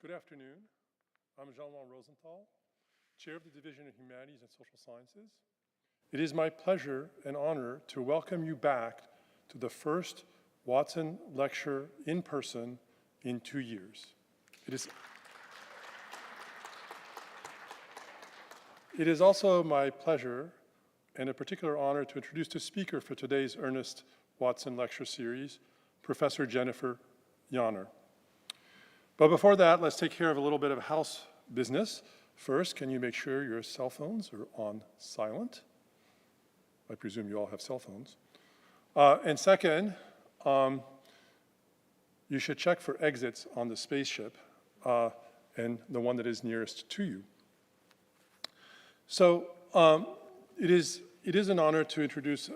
Good afternoon. I'm Jahner Rosenthal, Chair of the Division of Humanities and Social Sciences. It is my pleasure and honor to welcome you back to the first Watson Lecture in person in 2 years. It is also my pleasure and a particular honor to introduce the speaker for today's Earnest Watson Lecture Series, Professor Jennifer Jahner. But before that, let's take care of a little bit of house business. First, can you make sure your cell phones are on silent? I presume you all have cell phones. And second, you should check for exits on the spaceship and the one that is nearest to you. So it is an honor to introduce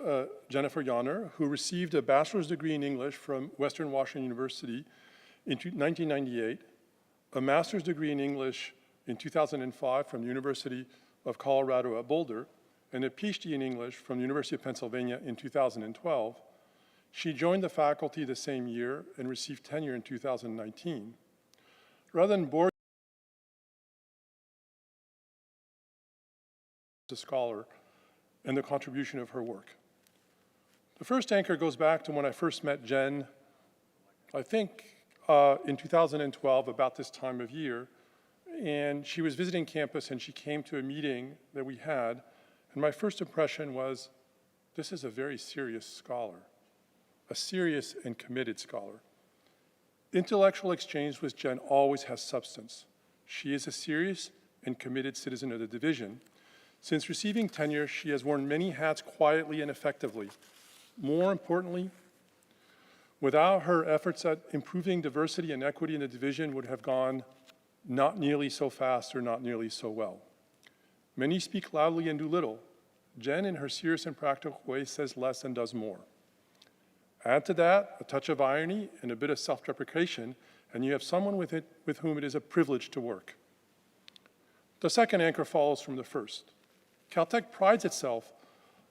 Jennifer Jahner, who received a bachelor's degree in English from Western Washington University in 1998, a master's degree in English in 2005 from the University of Colorado at Boulder, and a PhD in English from the University of Pennsylvania in 2012. She joined the faculty the same year and received tenure in 2019. Rather than bore a scholar and the contribution of her work. The first anchor goes back to when I first met Jen, I think in 2012, about this time of year, and she was visiting campus and she came to a meeting that we had, and my first impression was, this is a very serious scholar, a serious and committed scholar. Intellectual exchange with Jen always has substance. She is a serious and committed citizen of the division. Since receiving tenure, she has worn many hats quietly and effectively. More importantly, without her, efforts at improving diversity and equity in the division would have gone not nearly so fast or not nearly so well. Many speak loudly and do little. Jen, in her serious and practical way, says less and does more. Add to that a touch of irony and a bit of self-deprecation, and you have someone with whom it is a privilege to work. The second anchor follows from the first. Caltech prides itself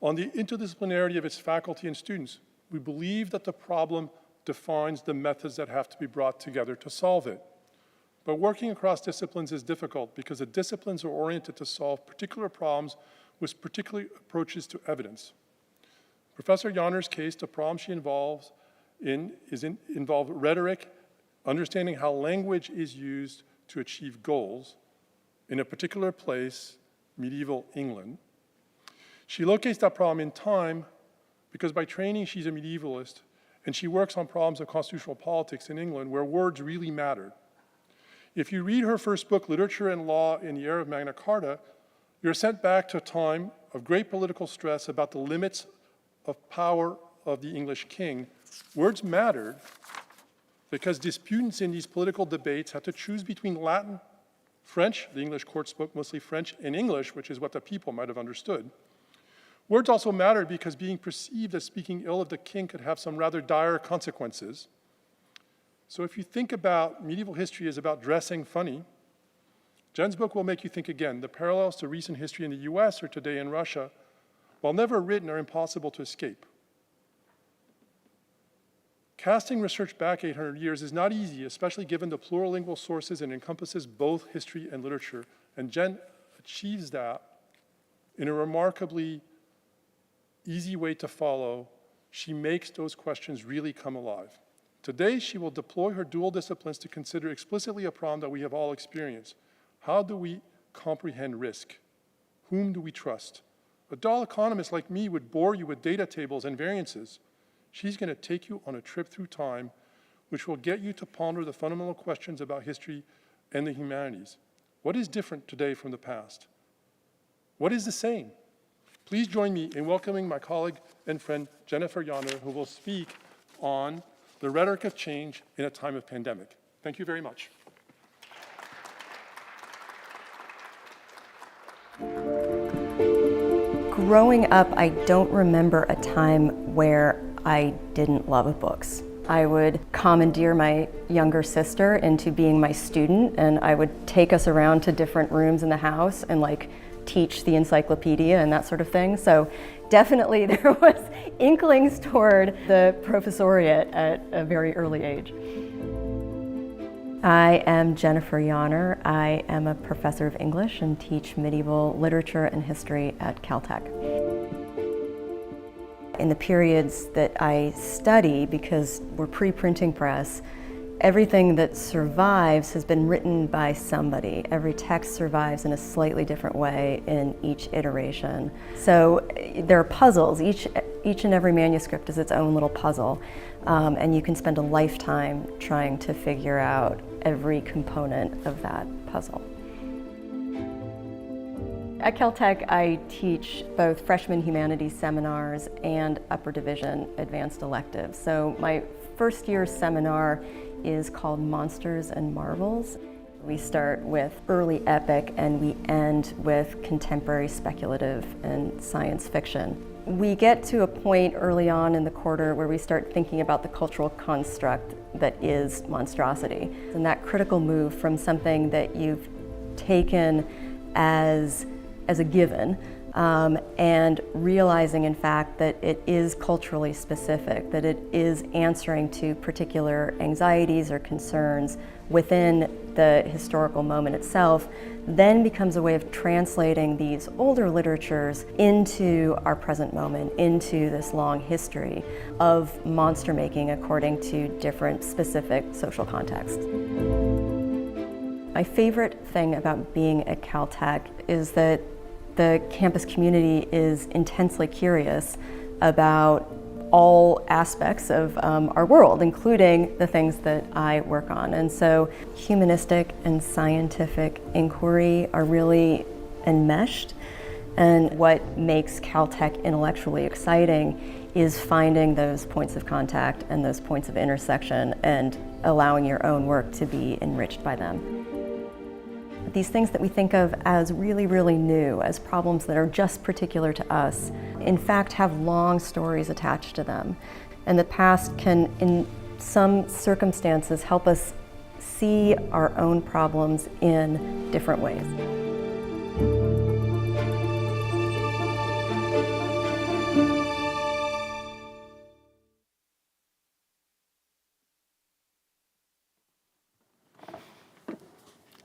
on the interdisciplinarity of its faculty and students. We believe that the problem defines the methods that have to be brought together to solve it. But working across disciplines is difficult because the disciplines are oriented to solve particular problems with particular approaches to evidence. Professor Jahner's case, the problem she involve rhetoric, understanding how language is used to achieve goals in a particular place, medieval England. She locates that problem in time because by training she's a medievalist and she works on problems of constitutional politics in England where words really mattered. If you read her first book, Literature and Law in the Era of Magna Carta, you're sent back to a time of great political stress about the limits of power of the English king. Words mattered because disputants in these political debates had to choose between Latin, French, the English court spoke mostly French, and English, which is what the people might have understood. Words also mattered because being perceived as speaking ill of the king could have some rather dire consequences. So if you think about medieval history as about dressing funny, Jen's book will make you think again. The parallels to recent history in the US or today in Russia, while never written, are impossible to escape. Casting research back 800 years is not easy, especially given the plurilingual sources and encompasses both history and literature. And Jen achieves that in a remarkably easy way to follow. She makes those questions really come alive. Today, she will deploy her dual disciplines to consider explicitly a problem that we have all experienced. How do we comprehend risk? Whom do we trust? A dull economist like me would bore you with data tables and variances. She's going to take you on a trip through time, which will get you to ponder the fundamental questions about history and the humanities. What is different today from the past? What is the same? Please join me in welcoming my colleague and friend, Jennifer Jahner, who will speak on the rhetoric of change in a time of pandemic. Thank you very much. Growing up, I don't remember a time where I didn't love books. I would commandeer my younger sister into being my student, and I would take us around to different rooms in the house and teach the encyclopedia and that sort of thing. So definitely there was inklings toward the professoriate at a very early age. I am Jennifer Jahner. I am a professor of English and teach medieval literature and history at Caltech. In the periods that I study, because we're pre-printing press, everything that survives has been written by somebody. Every text survives in a slightly different way in each iteration. So there are puzzles. Each and every manuscript is its own little puzzle, and you can spend a lifetime trying to figure out every component of that puzzle. At Caltech, I teach both freshman humanities seminars and upper division advanced electives. So my first year seminar is called Monsters and Marvels. We start with early epic and we end with contemporary speculative and science fiction. We get to a point early on in the quarter where we start thinking about the cultural construct that is monstrosity. And that critical move from something that you've taken as a given, and realizing in fact that it is culturally specific, that it is answering to particular anxieties or concerns within the historical moment itself, then becomes a way of translating these older literatures into our present moment, into this long history of monster making according to different specific social contexts. My favorite thing about being at Caltech is that the campus community is intensely curious about all aspects of our world, including the things that I work on. And so humanistic and scientific inquiry are really enmeshed. And what makes Caltech intellectually exciting is finding those points of contact and those points of intersection and allowing your own work to be enriched by them. These things that we think of as really, really new, as problems that are just particular to us, in fact have long stories attached to them. And the past can, in some circumstances, help us see our own problems in different ways.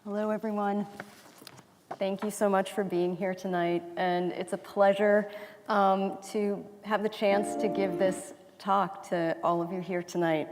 Hello, everyone. Thank you so much for being here tonight, and it's a pleasure to have the chance to give this talk to all of you here tonight.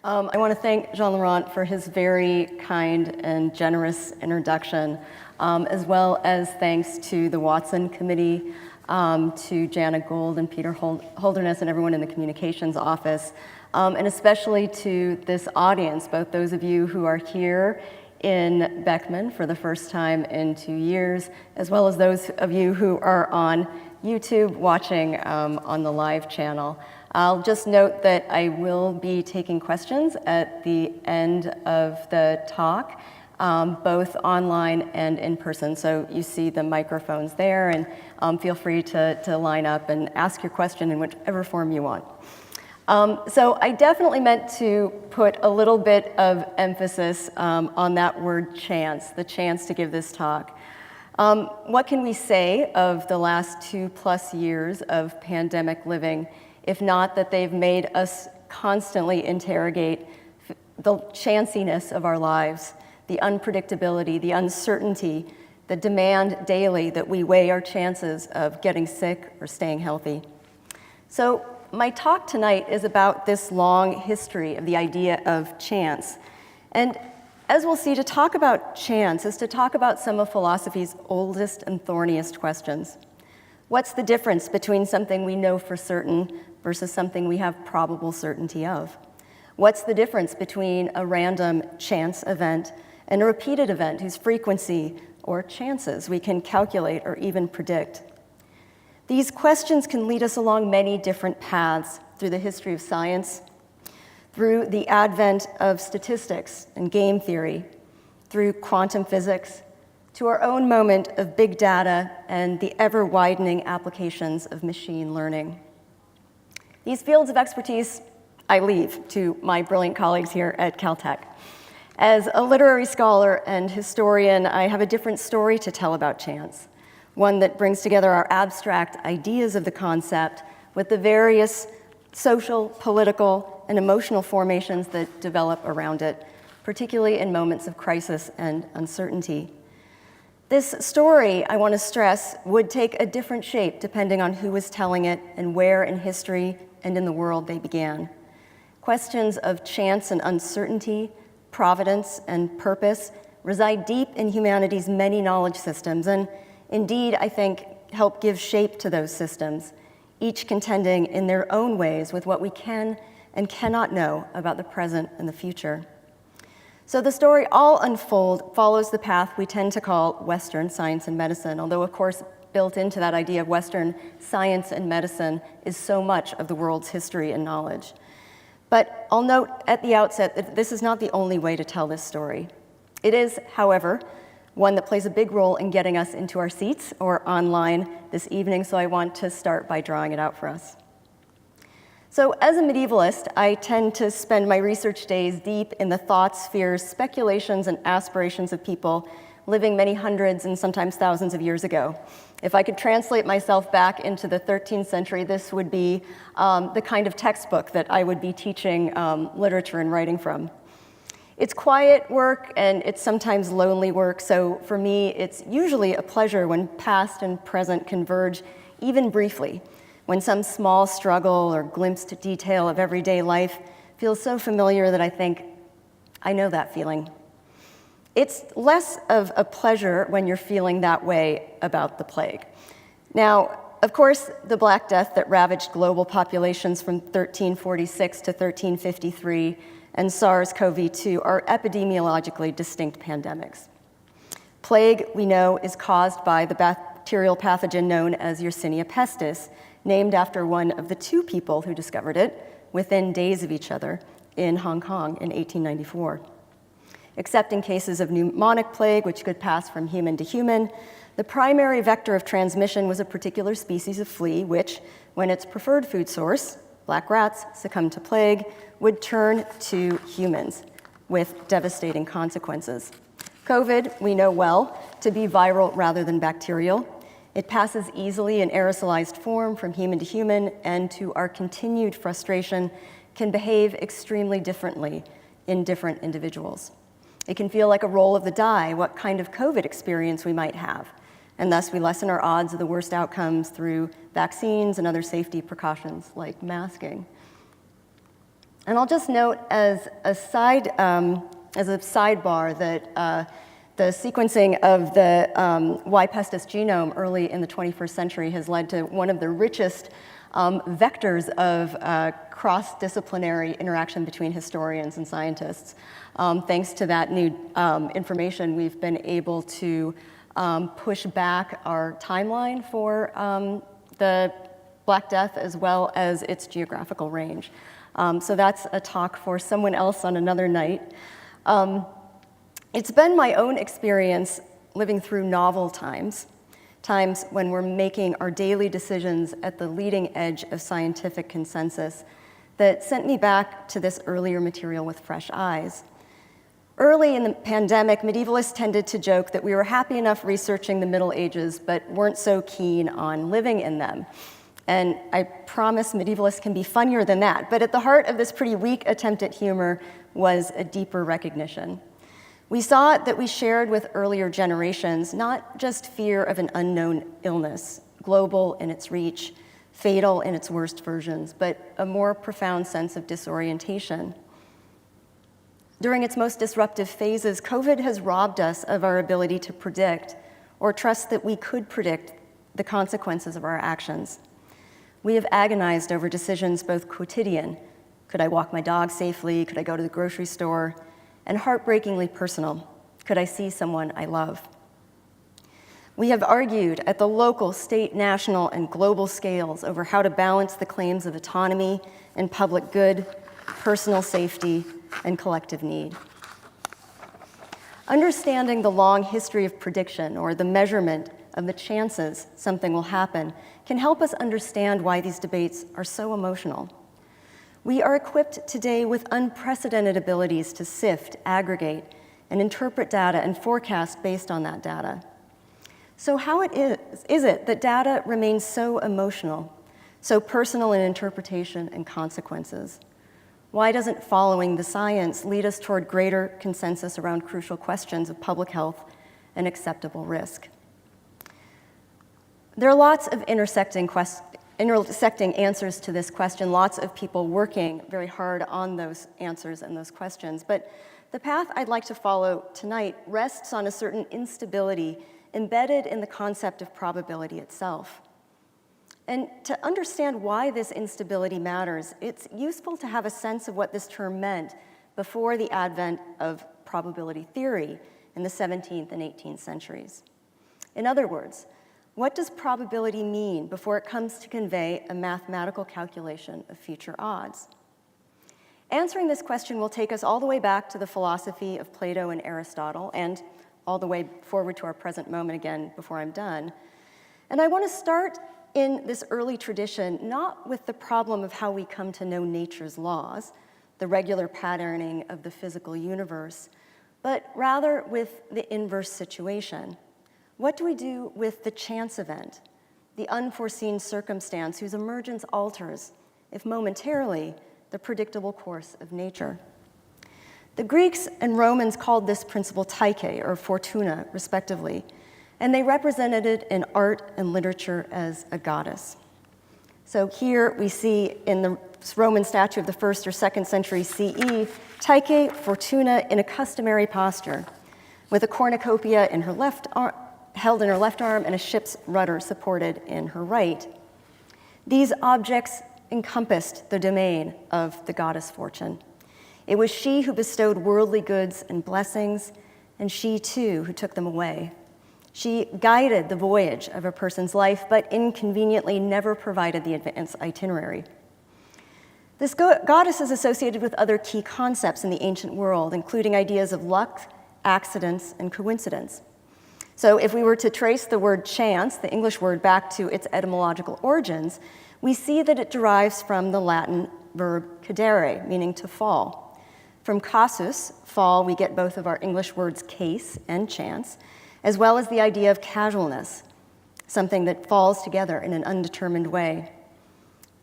I want to thank Jean Laurent for his very kind and generous introduction, as well as thanks to the Watson Committee, to Janet Gould and Peter Holderness and everyone in the communications office, and especially to this audience, both those of you who are here in Beckman for the first time in 2 years, as well as those of you who are on YouTube watching on the live channel. I'll just note that I will be taking questions at the end of the talk, both online and in person. So you see the microphones there, and feel free to line up and ask your question in whichever form you want. So I definitely meant to put a little bit of emphasis on that word chance, the chance to give this talk. What can we say of the last 2+ years of pandemic living, if not that they've made us constantly interrogate the chanciness of our lives, the unpredictability, the uncertainty, the demand daily that we weigh our chances of getting sick or staying healthy. So my talk tonight is about this long history of the idea of chance. And as we'll see, to talk about chance is to talk about some of philosophy's oldest and thorniest questions. What's the difference between something we know for certain versus something we have probable certainty of? What's the difference between a random chance event and a repeated event whose frequency or chances we can calculate or even predict? These questions can lead us along many different paths through the history of science, through the advent of statistics and game theory, through quantum physics, to our own moment of big data and the ever-widening applications of machine learning. These fields of expertise I leave to my brilliant colleagues here at Caltech. As a literary scholar and historian, I have a different story to tell about chance, one that brings together our abstract ideas of the concept with the various social, political, and emotional formations that develop around it, particularly in moments of crisis and uncertainty. This story, I want to stress, would take a different shape depending on who was telling it and where in history and in the world they began. Questions of chance and uncertainty, providence and purpose reside deep in humanity's many knowledge systems, and indeed, I think, help give shape to those systems, each contending in their own ways with what we can and cannot know about the present and the future. So the story all unfold follows the path we tend to call Western science and medicine, although of course built into that idea of Western science and medicine is so much of the world's history and knowledge. But I'll note at the outset that this is not the only way to tell this story. It is, however, one that plays a big role in getting us into our seats or online this evening, so I want to start by drawing it out for us. So as a medievalist, I tend to spend my research days deep in the thoughts, fears, speculations, and aspirations of people living many hundreds and sometimes thousands of years ago. If I could translate myself back into the 13th century, this would be the kind of textbook that I would be teaching literature and writing from. It's quiet work and it's sometimes lonely work, so for me it's usually a pleasure when past and present converge even briefly, when some small struggle or glimpsed detail of everyday life feels so familiar that I think, I know that feeling. It's less of a pleasure when you're feeling that way about the plague. Now, of course, the Black Death that ravaged global populations from 1346 to 1353 and SARS-CoV-2 are epidemiologically distinct pandemics. Plague, we know, is caused by the bacterial pathogen known as Yersinia pestis, named after one of the two people who discovered it within days of each other in Hong Kong in 1894. Except in cases of pneumonic plague, which could pass from human to human, the primary vector of transmission was a particular species of flea, which, when its preferred food source, black rats, succumbed to plague, would turn to humans with devastating consequences. COVID, we know well, to be viral rather than bacterial. It passes easily in aerosolized form from human to human, and to our continued frustration, can behave extremely differently in different individuals. It can feel like a roll of the die what kind of COVID experience we might have, and thus we lessen our odds of the worst outcomes through vaccines and other safety precautions like masking. And I'll just note as a sidebar that the sequencing of the Y. pestis genome early in the 21st century has led to one of the richest vectors of cross-disciplinary interaction between historians and scientists. Thanks to that new information, we've been able to push back our timeline for the Black Death as well as its geographical range. So that's a talk for someone else on another night. It's been my own experience living through novel times when we're making our daily decisions at the leading edge of scientific consensus, that sent me back to this earlier material with fresh eyes. Early in the pandemic, medievalists tended to joke that we were happy enough researching the Middle Ages, but weren't so keen on living in them. And I promise medievalists can be funnier than that, but at the heart of this pretty weak attempt at humor was a deeper recognition. We saw that we shared with earlier generations not just fear of an unknown illness, global in its reach, fatal in its worst versions, but a more profound sense of disorientation. During its most disruptive phases, COVID has robbed us of our ability to predict or trust that we could predict the consequences of our actions. We have agonized over decisions both quotidian, could I walk my dog safely, could I go to the grocery store, and heartbreakingly personal, could I see someone I love? We have argued at the local, state, national, and global scales over how to balance the claims of autonomy and public good, personal safety, and collective need. Understanding the long history of prediction or the measurement of the chances something will happen can help us understand why these debates are so emotional. We are equipped today with unprecedented abilities to sift, aggregate, and interpret data and forecast based on that data. So how is it that data remains so emotional, so personal in interpretation and consequences? Why doesn't following the science lead us toward greater consensus around crucial questions of public health and acceptable risk? There are lots of intersecting answers to this question, lots of people working very hard on those answers and those questions. But the path I'd like to follow tonight rests on a certain instability embedded in the concept of probability itself. And to understand why this instability matters, it's useful to have a sense of what this term meant before the advent of probability theory in the 17th and 18th centuries. In other words, what does probability mean before it comes to convey a mathematical calculation of future odds? Answering this question will take us all the way back to the philosophy of Plato and Aristotle, and all the way forward to our present moment again before I'm done. And I want to start in this early tradition, not with the problem of how we come to know nature's laws, the regular patterning of the physical universe, but rather with the inverse situation. What do we do with the chance event, the unforeseen circumstance whose emergence alters, if momentarily, the predictable course of nature? The Greeks and Romans called this principle Tyche, or fortuna, respectively, and they represented it in art and literature as a goddess. So here we see in the Roman statue of the 1st or 2nd century CE, Tyche, fortuna, in a customary posture, with a cornucopia in her left arm, held in her left arm and a ship's rudder supported in her right. These objects encompassed the domain of the goddess Fortune. It was she who bestowed worldly goods and blessings, and she too who took them away. She guided the voyage of a person's life, but inconveniently never provided the advance itinerary. This goddess is associated with other key concepts in the ancient world, including ideas of luck, accidents, and coincidence. So if we were to trace the word chance, the English word, back to its etymological origins, we see that it derives from the Latin verb cadere, meaning to fall. From casus, fall, we get both of our English words case and chance, as well as the idea of casualness, something that falls together in an undetermined way.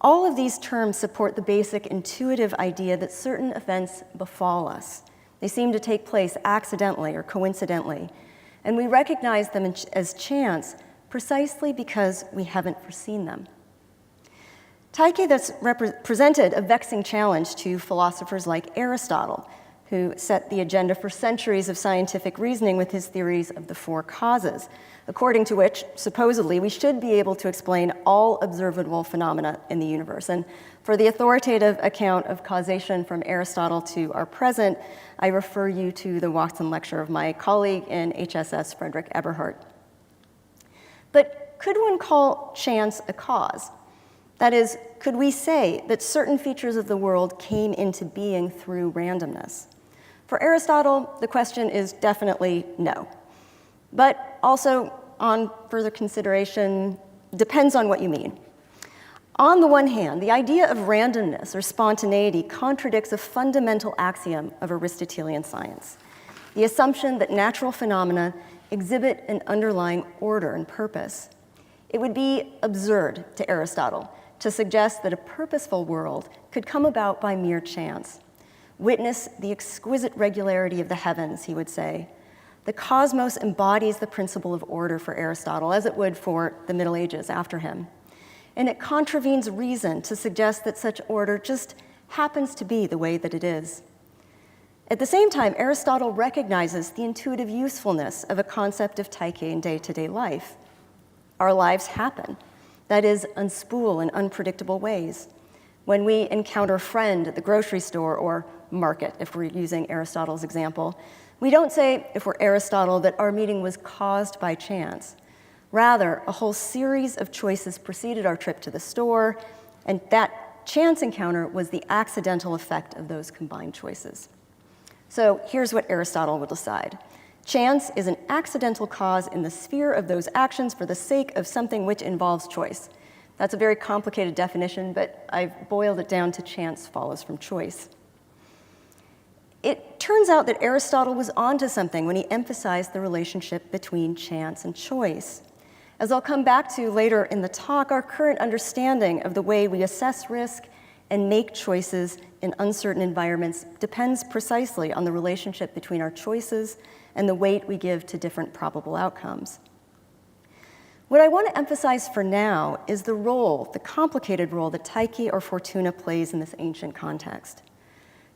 All of these terms support the basic intuitive idea that certain events befall us. They seem to take place accidentally or coincidentally, and we recognize them as chance precisely because we haven't foreseen them. Tyche thus presented a vexing challenge to philosophers like Aristotle, who set the agenda for centuries of scientific reasoning with his theories of the four causes, according to which, supposedly, we should be able to explain all observable phenomena in the universe. And for the authoritative account of causation from Aristotle to our present, I refer you to the Watson lecture of my colleague in HSS, Frederick Eberhardt. But could one call chance a cause? That is, could we say that certain features of the world came into being through randomness? For Aristotle, the question is definitely no. But also, on further consideration, depends on what you mean. On the one hand, the idea of randomness or spontaneity contradicts a fundamental axiom of Aristotelian science, the assumption that natural phenomena exhibit an underlying order and purpose. It would be absurd to Aristotle to suggest that a purposeful world could come about by mere chance. Witness the exquisite regularity of the heavens, he would say. The cosmos embodies the principle of order for Aristotle, as it would for the Middle Ages after him. And it contravenes reason to suggest that such order just happens to be the way that it is. At the same time, Aristotle recognizes the intuitive usefulness of a concept of Tyche in day-to-day life. Our lives happen, that is, unspool in unpredictable ways. When we encounter a friend at the grocery store or market, if we're using Aristotle's example, we don't say, if we're Aristotle, that our meeting was caused by chance. Rather, a whole series of choices preceded our trip to the store, and that chance encounter was the accidental effect of those combined choices. So here's what Aristotle will decide. Chance is an accidental cause in the sphere of those actions for the sake of something which involves choice. That's a very complicated definition, but I've boiled it down to chance follows from choice. It turns out that Aristotle was onto something when he emphasized the relationship between chance and choice. As I'll come back to later in the talk, our current understanding of the way we assess risk and make choices in uncertain environments depends precisely on the relationship between our choices and the weight we give to different probable outcomes. What I want to emphasize for now is the role, the complicated role that Tyche or Fortuna plays in this ancient context.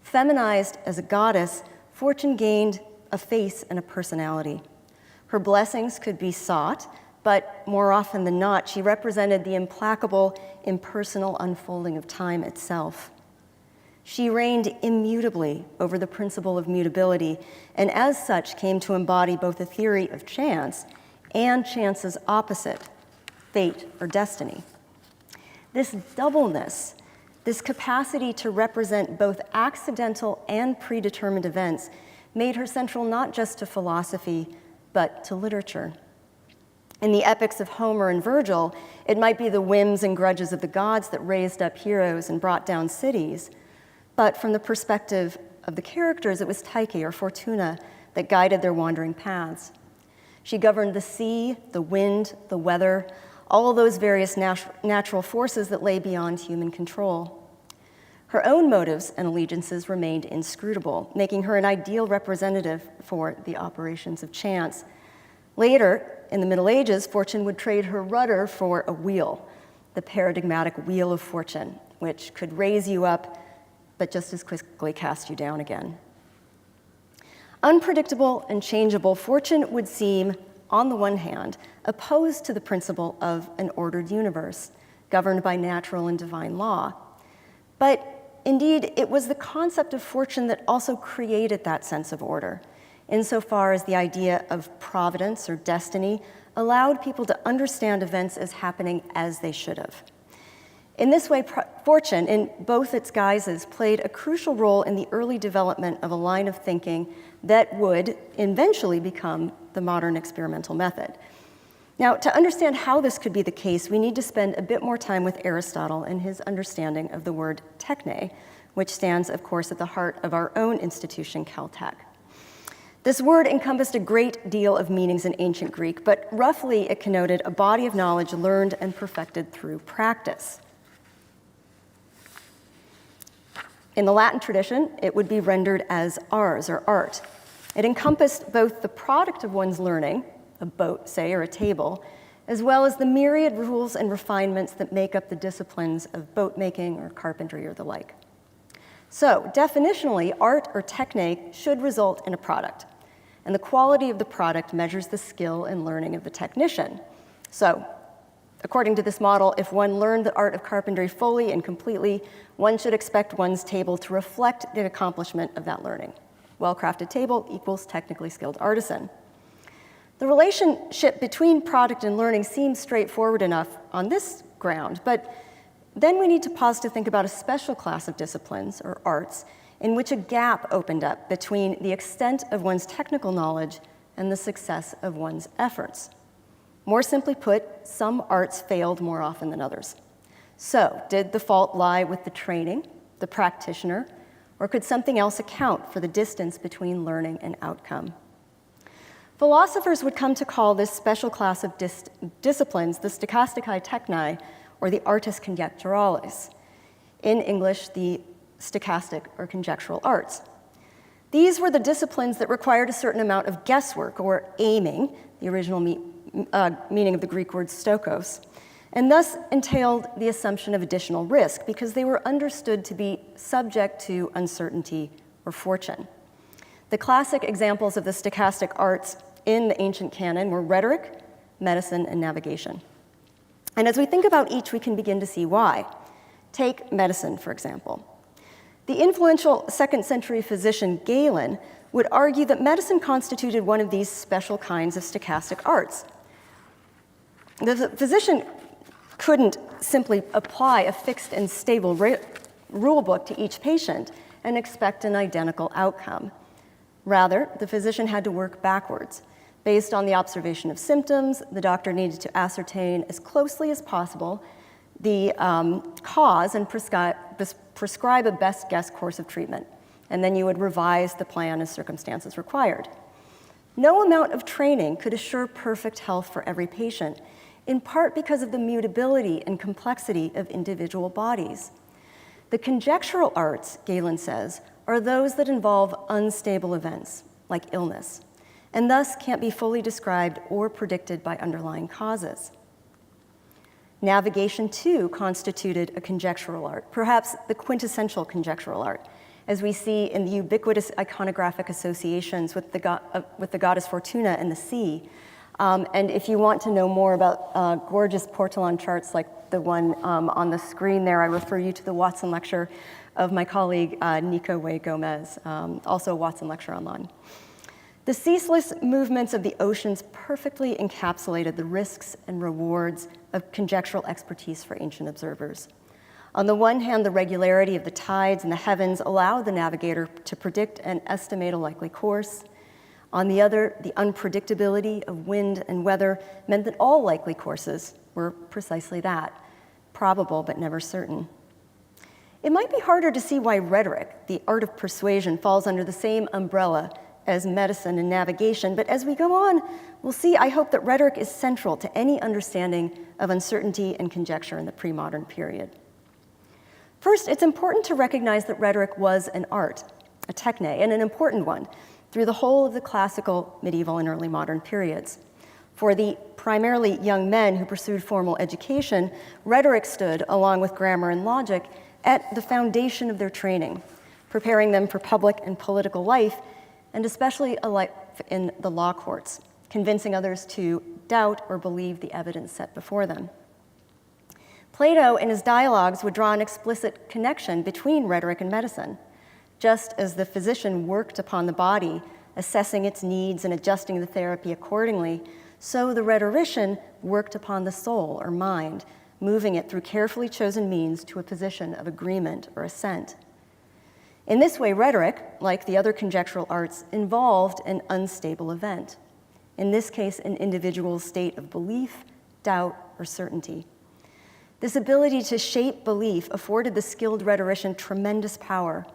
Feminized as a goddess, Fortune gained a face and a personality. Her blessings could be sought, but more often than not, she represented the implacable, impersonal unfolding of time itself. She reigned immutably over the principle of mutability, and as such came to embody both a theory of chance and chance's opposite, fate or destiny. This doubleness, this capacity to represent both accidental and predetermined events, made her central not just to philosophy, but to literature. In the epics of Homer and Virgil, it might be the whims and grudges of the gods that raised up heroes and brought down cities, but from the perspective of the characters, it was Tyche or Fortuna that guided their wandering paths. She governed the sea, the wind, the weather, all those various natural forces that lay beyond human control. Her own motives and allegiances remained inscrutable, making her an ideal representative for the operations of chance. Later, in the Middle Ages, Fortune would trade her rudder for a wheel, the paradigmatic wheel of fortune, which could raise you up, but just as quickly cast you down again. Unpredictable and changeable, fortune would seem, on the one hand, opposed to the principle of an ordered universe, governed by natural and divine law. But indeed, it was the concept of fortune that also created that sense of order, insofar as the idea of providence or destiny allowed people to understand events as happening as they should have. In this way, fortune, in both its guises, played a crucial role in the early development of a line of thinking that would eventually become the modern experimental method. Now, to understand how this could be the case, we need to spend a bit more time with Aristotle and his understanding of the word techne, which stands, of course, at the heart of our own institution, Caltech. This word encompassed a great deal of meanings in ancient Greek, but roughly it connoted a body of knowledge learned and perfected through practice. In the Latin tradition, it would be rendered as ars, or art. It encompassed both the product of one's learning, a boat, say, or a table, as well as the myriad rules and refinements that make up the disciplines of boat making or carpentry or the like. So, definitionally, art or techne should result in a product, and the quality of the product measures the skill and learning of the technician. So, according to this model, if one learned the art of carpentry fully and completely, one should expect one's table to reflect the accomplishment of that learning. Well-crafted table equals technically skilled artisan. The relationship between product and learning seems straightforward enough on this ground, but then we need to pause to think about a special class of disciplines, or arts, in which a gap opened up between the extent of one's technical knowledge and the success of one's efforts. More simply put, some arts failed more often than others. So, did the fault lie with the training, the practitioner, or could something else account for the distance between learning and outcome? Philosophers would come to call this special class of disciplines the stochasticae techni, or the artis conjecturalis. In English, the stochastic or conjectural arts. These were the disciplines that required a certain amount of guesswork or aiming, the original meaning of the Greek word stokos, and thus entailed the assumption of additional risk because they were understood to be subject to uncertainty or fortune. The classic examples of the stochastic arts in the ancient canon were rhetoric, medicine, and navigation. And as we think about each, we can begin to see why. Take medicine, for example. The influential 2nd century physician Galen would argue that medicine constituted one of these special kinds of stochastic arts. The physician couldn't simply apply a fixed and stable rule book to each patient and expect an identical outcome. Rather, the physician had to work backwards. Based on the observation of symptoms, the doctor needed to ascertain as closely as possible the cause and prescribe a best guess course of treatment. And then you would revise the plan as circumstances required. No amount of training could assure perfect health for every patient, in part because of the mutability and complexity of individual bodies. The conjectural arts, Galen says, are those that involve unstable events, like illness, and thus can't be fully described or predicted by underlying causes. Navigation, too, constituted a conjectural art, perhaps the quintessential conjectural art, as we see in the ubiquitous iconographic associations with the goddess Fortuna and the sea. And if you want to know more about gorgeous portolan charts like the one on the screen there, I refer you to the Watson lecture of my colleague Nico Way Gomez, also a Watson lecture online. The ceaseless movements of the oceans perfectly encapsulated the risks and rewards of conjectural expertise for ancient observers. On the one hand, the regularity of the tides in the heavens allowed the navigator to predict and estimate a likely course. On the other, the unpredictability of wind and weather meant that all likely courses were precisely that, probable but never certain. It might be harder to see why rhetoric, the art of persuasion, falls under the same umbrella as medicine and navigation, but as we go on, we'll see, I hope, that rhetoric is central to any understanding of uncertainty and conjecture in the pre-modern period. First, it's important to recognize that rhetoric was an art, a techne, and an important one, through the whole of the classical, medieval, and early modern periods. For the primarily young men who pursued formal education, rhetoric stood, along with grammar and logic, at the foundation of their training, preparing them for public and political life, and especially a life in the law courts, convincing others to doubt or believe the evidence set before them. Plato, in his dialogues, would draw an explicit connection between rhetoric and medicine. Just as the physician worked upon the body, assessing its needs and adjusting the therapy accordingly, so the rhetorician worked upon the soul or mind, moving it through carefully chosen means to a position of agreement or assent. In this way, rhetoric, like the other conjectural arts, involved an unstable event, in this case, an individual's state of belief, doubt, or certainty. This ability to shape belief afforded the skilled rhetorician tremendous power,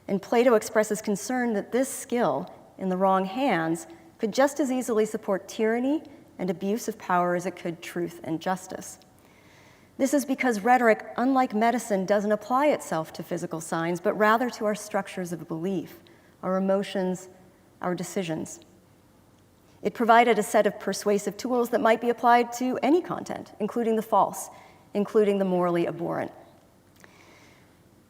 and Plato expresses concern that this skill, in the wrong hands, could just as easily support tyranny and abuse of power as it could truth and justice. This is because rhetoric, unlike medicine, doesn't apply itself to physical signs, but rather to our structures of belief, our emotions, our decisions. It provided a set of persuasive tools that might be applied to any content, including the false, including the morally abhorrent.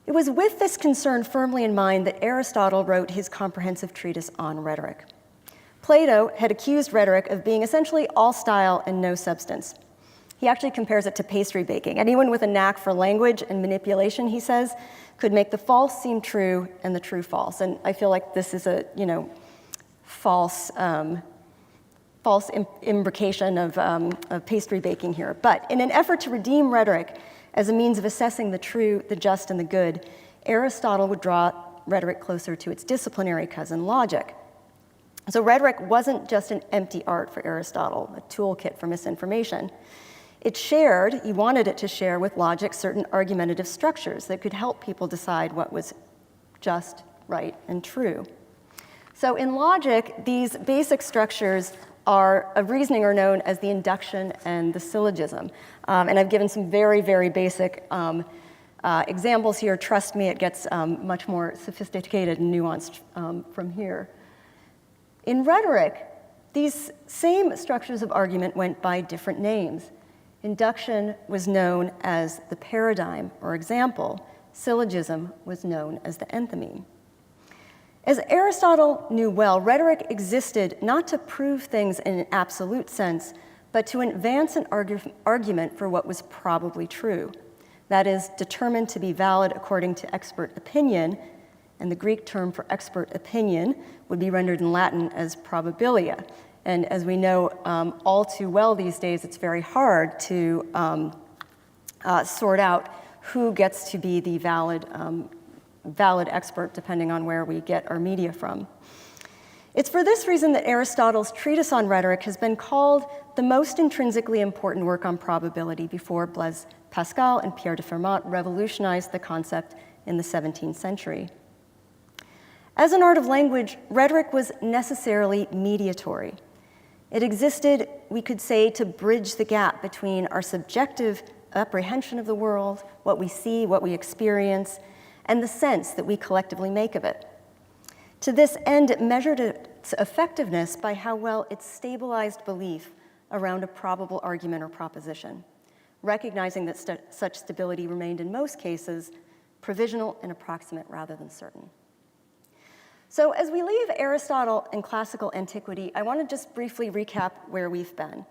It was with this concern firmly in mind that Aristotle wrote his comprehensive treatise on rhetoric. Plato had accused rhetoric of being essentially all style and no substance. He actually compares it to pastry baking. Anyone with a knack for language and manipulation, he says, could make the false seem true and the true false. And I feel like this is a, false imbrication of pastry baking here. But in an effort to redeem rhetoric as a means of assessing the true, the just, and the good, Aristotle would draw rhetoric closer to its disciplinary cousin, logic. So rhetoric wasn't just an empty art for Aristotle, a toolkit for misinformation. He wanted it to share with logic certain argumentative structures that could help people decide what was just, right, and true. So in logic, these basic structures of reasoning are known as the induction and the syllogism. And I've given some very, very basic examples here. Trust me, it gets much more sophisticated and nuanced from here. In rhetoric, these same structures of argument went by different names. Induction was known as the paradigm or example. Syllogism was known as the enthymeme. As Aristotle knew well, rhetoric existed not to prove things in an absolute sense, but to advance an argument for what was probably true. That is, determined to be valid according to expert opinion, and the Greek term for expert opinion would be rendered in Latin as probabilia. And as we know all too well these days, it's very hard to sort out who gets to be the valid expert, depending on where we get our media from. It's for this reason that Aristotle's treatise on rhetoric has been called the most intrinsically important work on probability before Blaise Pascal and Pierre de Fermat revolutionized the concept in the 17th century. As an art of language, rhetoric was necessarily mediatory. It existed, we could say, to bridge the gap between our subjective apprehension of the world, what we see, what we experience, and the sense that we collectively make of it. To this end, it measured its effectiveness by how well it stabilized belief around a probable argument or proposition, recognizing that such stability remained in most cases provisional and approximate rather than certain. So as we leave Aristotle and classical antiquity, I want to just briefly recap where we've been.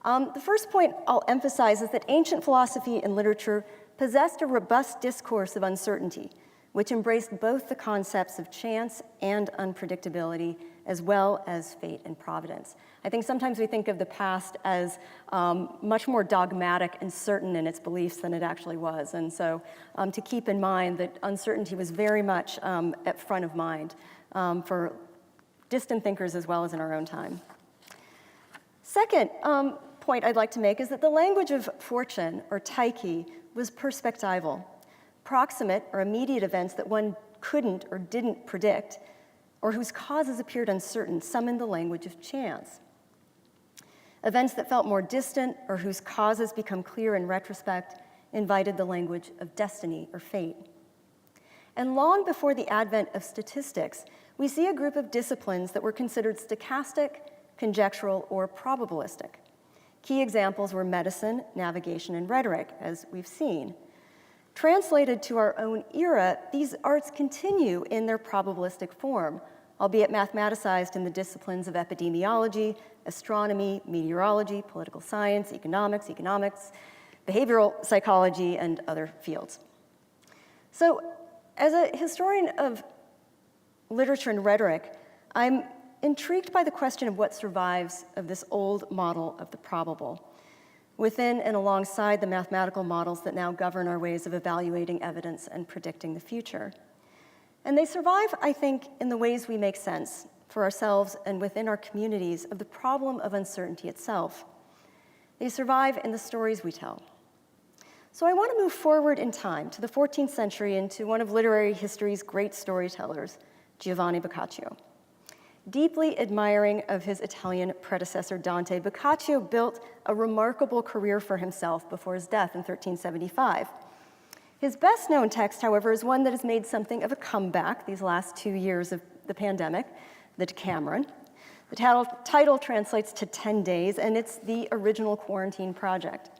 The first point I'll emphasize is that ancient philosophy and literature possessed a robust discourse of uncertainty, which embraced both the concepts of chance and unpredictability, as well as fate and providence. I think sometimes we think of the past as much more dogmatic and certain in its beliefs than it actually was. And so to keep in mind that uncertainty was very much at front of mind for distant thinkers as well as in our own time. Second point I'd like to make is that the language of fortune, or taiki, was perspectival. Proximate or immediate events that one couldn't or didn't predict, or whose causes appeared uncertain, summoned the language of chance. Events that felt more distant or whose causes become clear in retrospect invited the language of destiny or fate. And long before the advent of statistics, we see a group of disciplines that were considered stochastic, conjectural, or probabilistic. Key examples were medicine, navigation, and rhetoric, as we've seen. Translated to our own era, these arts continue in their probabilistic form, albeit mathematicized in the disciplines of epidemiology, astronomy, meteorology, political science, economics, behavioral psychology, and other fields. So, as a historian of literature and rhetoric, I'm intrigued by the question of what survives of this old model of the probable, within and alongside the mathematical models that now govern our ways of evaluating evidence and predicting the future. And they survive, I think, in the ways we make sense for ourselves and within our communities of the problem of uncertainty itself. They survive in the stories we tell. So I want to move forward in time to the 14th century and to one of literary history's great storytellers, Giovanni Boccaccio. Deeply admiring of his Italian predecessor Dante, Boccaccio built a remarkable career for himself before his death in 1375. His best-known text, however, is one that has made something of a comeback these last 2 years of the pandemic, the Decameron. The title translates to 10 days, and it's the original quarantine project.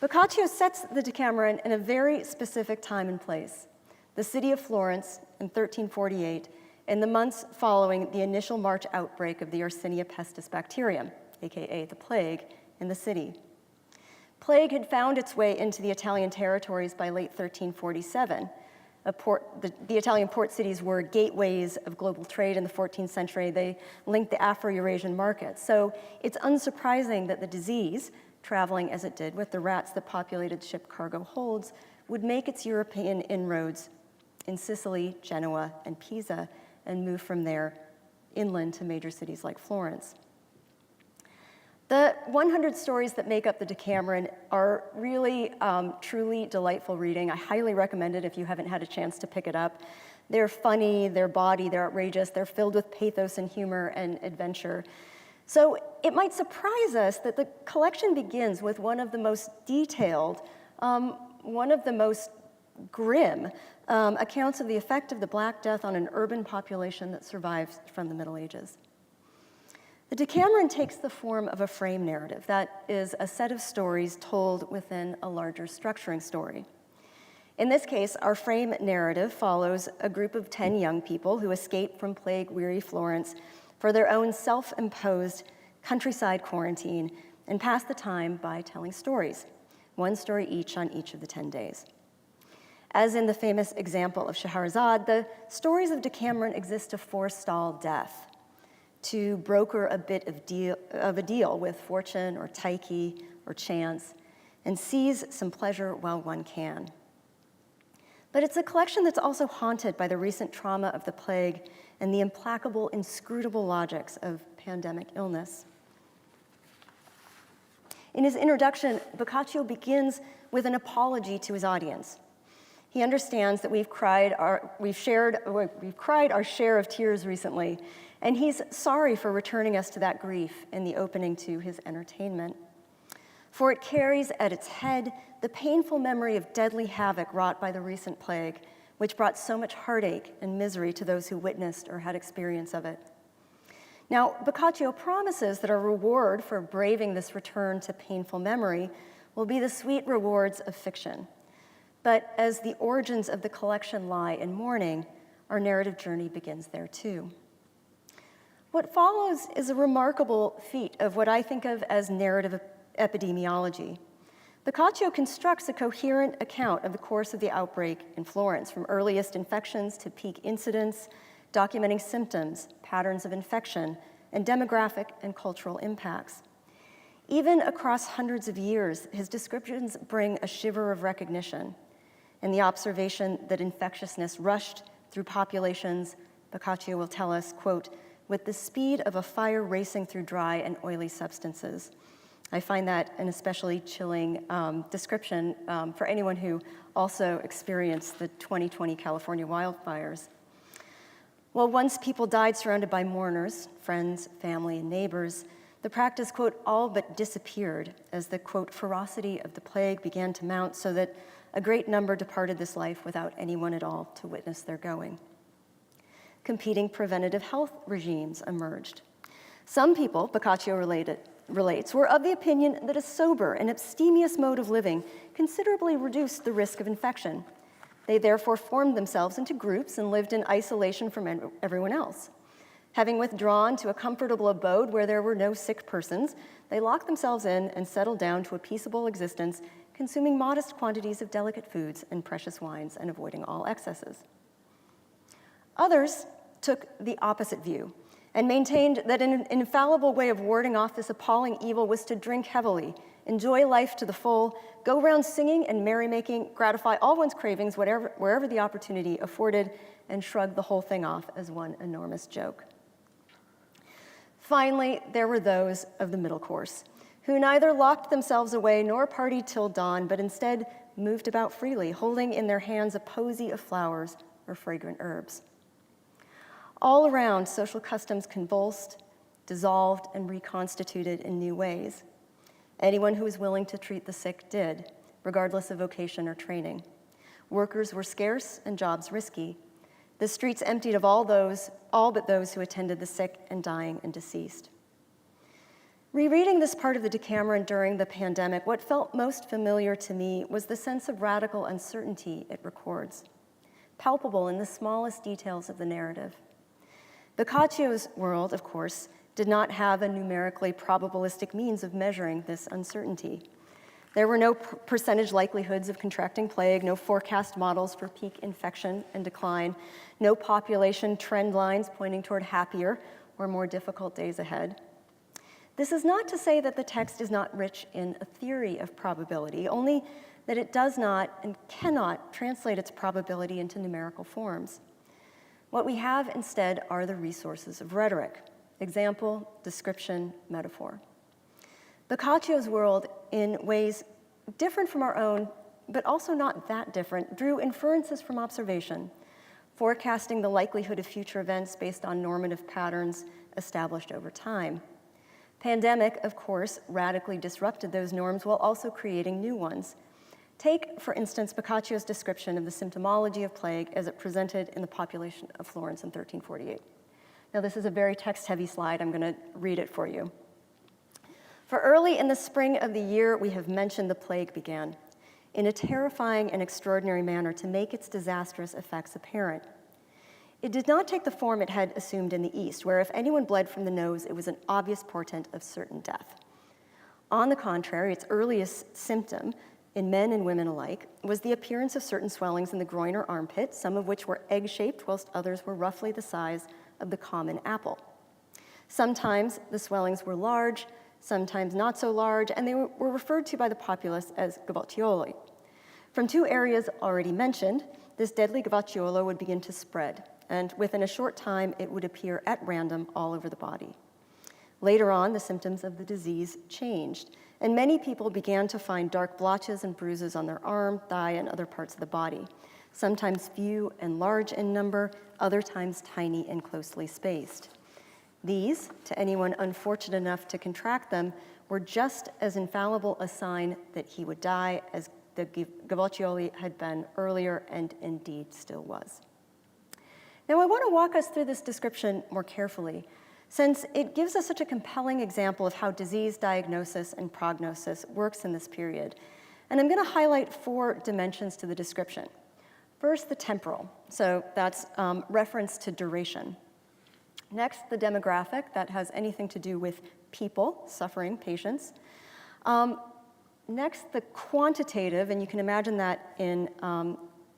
Boccaccio sets the Decameron in a very specific time and place, the city of Florence in 1348, in the months following the initial March outbreak of the Yersinia pestis bacterium, aka the plague, in the city. Plague had found its way into the Italian territories by late 1347. The Italian port cities were gateways of global trade in the 14th century. They linked the Afro-Eurasian markets. So it's unsurprising that the disease, traveling as it did with the rats that populated ship cargo holds, would make its European inroads in Sicily, Genoa, and Pisa, and move from there inland to major cities like Florence. The 100 stories that make up the Decameron are really truly delightful reading. I highly recommend it if you haven't had a chance to pick it up. They're funny, they're bawdy, they're outrageous, they're filled with pathos and humor and adventure. So it might surprise us that the collection begins with one of the most detailed, one of the most grim accounts of the effect of the Black Death on an urban population that survives from the Middle Ages. The Decameron takes the form of a frame narrative, that is, a set of stories told within a larger structuring story. In this case, our frame narrative follows a group of 10 young people who escape from plague-weary Florence for their own self-imposed countryside quarantine and pass the time by telling stories, one story each on each of the 10 days. As in the famous example of Scheherazade, the stories of Decameron exist to forestall death, to broker a bit of a deal with fortune or taiki or chance, and seize some pleasure while one can. But it's a collection that's also haunted by the recent trauma of the plague and the implacable, inscrutable logics of pandemic illness. In his introduction, Boccaccio begins with an apology to his audience. He understands that we've cried our share of tears recently, and he's sorry for returning us to that grief in the opening to his entertainment. for it carries at its head the painful memory of deadly havoc wrought by the recent plague, which brought so much heartache and misery to those who witnessed or had experience of it. Now, Boccaccio promises that our reward for braving this return to painful memory will be the sweet rewards of fiction. But as the origins of the collection lie in mourning, our narrative journey begins there too. What follows is a remarkable feat of what I think of as narrative epidemiology. Boccaccio constructs a coherent account of the course of the outbreak in Florence, from earliest infections to peak incidents, documenting symptoms, patterns of infection, and demographic and cultural impacts. Even across hundreds of years, his descriptions bring a shiver of recognition, and the observation that infectiousness rushed through populations, Boccaccio will tell us, quote, with the speed of a fire racing through dry and oily substances. I find that an especially chilling description for anyone who also experienced the 2020 California wildfires. Well, once people died surrounded by mourners, friends, family, and neighbors, the practice, quote, all but disappeared as the, quote, ferocity of the plague began to mount, so that a great number departed this life without anyone at all to witness their going. Competing preventative health regimes emerged. Some people, Boccaccio relates, were of the opinion that a sober and abstemious mode of living considerably reduced the risk of infection. They therefore formed themselves into groups and lived in isolation from everyone else. Having withdrawn to a comfortable abode where there were no sick persons, they locked themselves in and settled down to a peaceable existence, consuming modest quantities of delicate foods and precious wines and avoiding all excesses. Others took the opposite view and maintained that an infallible way of warding off this appalling evil was to drink heavily, enjoy life to the full, go around singing and merrymaking, gratify all one's cravings wherever the opportunity afforded, and shrug the whole thing off as one enormous joke. Finally, there were those of the middle course, who neither locked themselves away nor partied till dawn, but instead moved about freely, holding in their hands a posy of flowers or fragrant herbs. All around, social customs convulsed, dissolved, and reconstituted in new ways. Anyone who was willing to treat the sick did, regardless of vocation or training. Workers were scarce and jobs risky. The streets emptied of all but those who attended the sick and dying and deceased. Rereading this part of the Decameron during the pandemic, what felt most familiar to me was the sense of radical uncertainty it records, palpable in the smallest details of the narrative. Boccaccio's world, of course, did not have a numerically probabilistic means of measuring this uncertainty. There were no percentage likelihoods of contracting plague, no forecast models for peak infection and decline, no population trend lines pointing toward happier or more difficult days ahead. This is not to say that the text is not rich in a theory of probability, only that it does not and cannot translate its probability into numerical forms. What we have instead are the resources of rhetoric: example, description, metaphor. Boccaccio's world, in ways different from our own, but also not that different, drew inferences from observation, forecasting the likelihood of future events based on normative patterns established over time. Pandemic, of course, radically disrupted those norms while also creating new ones. Take, for instance, Boccaccio's description of the symptomology of plague as it presented in the population of Florence in 1348. Now, this is a very text-heavy slide. I'm going to read it for you. For early in the spring of the year, we have mentioned the plague began, in a terrifying and extraordinary manner, to make its disastrous effects apparent. It did not take the form it had assumed in the East, where if anyone bled from the nose, it was an obvious portent of certain death. On the contrary, its earliest symptom, in men and women alike, was the appearance of certain swellings in the groin or armpit, some of which were egg-shaped, whilst others were roughly the size of the common apple. Sometimes the swellings were large, sometimes not so large, and they were referred to by the populace as gavaccioli. From two areas already mentioned, this deadly gavacciolo would begin to spread, and within a short time, it would appear at random all over the body. Later on, the symptoms of the disease changed, and many people began to find dark blotches and bruises on their arm, thigh, and other parts of the body, sometimes few and large in number, other times tiny and closely spaced. These, to anyone unfortunate enough to contract them, were just as infallible a sign that he would die as the Gavoccioli had been earlier and indeed still was. Now I want to walk us through this description more carefully, since it gives us such a compelling example of how disease diagnosis and prognosis works in this period. And I'm going to highlight 4 dimensions to the description. First, the temporal, so that's reference to duration. Next, the demographic, that has anything to do with people, suffering patients. Next, the quantitative, and you can imagine that in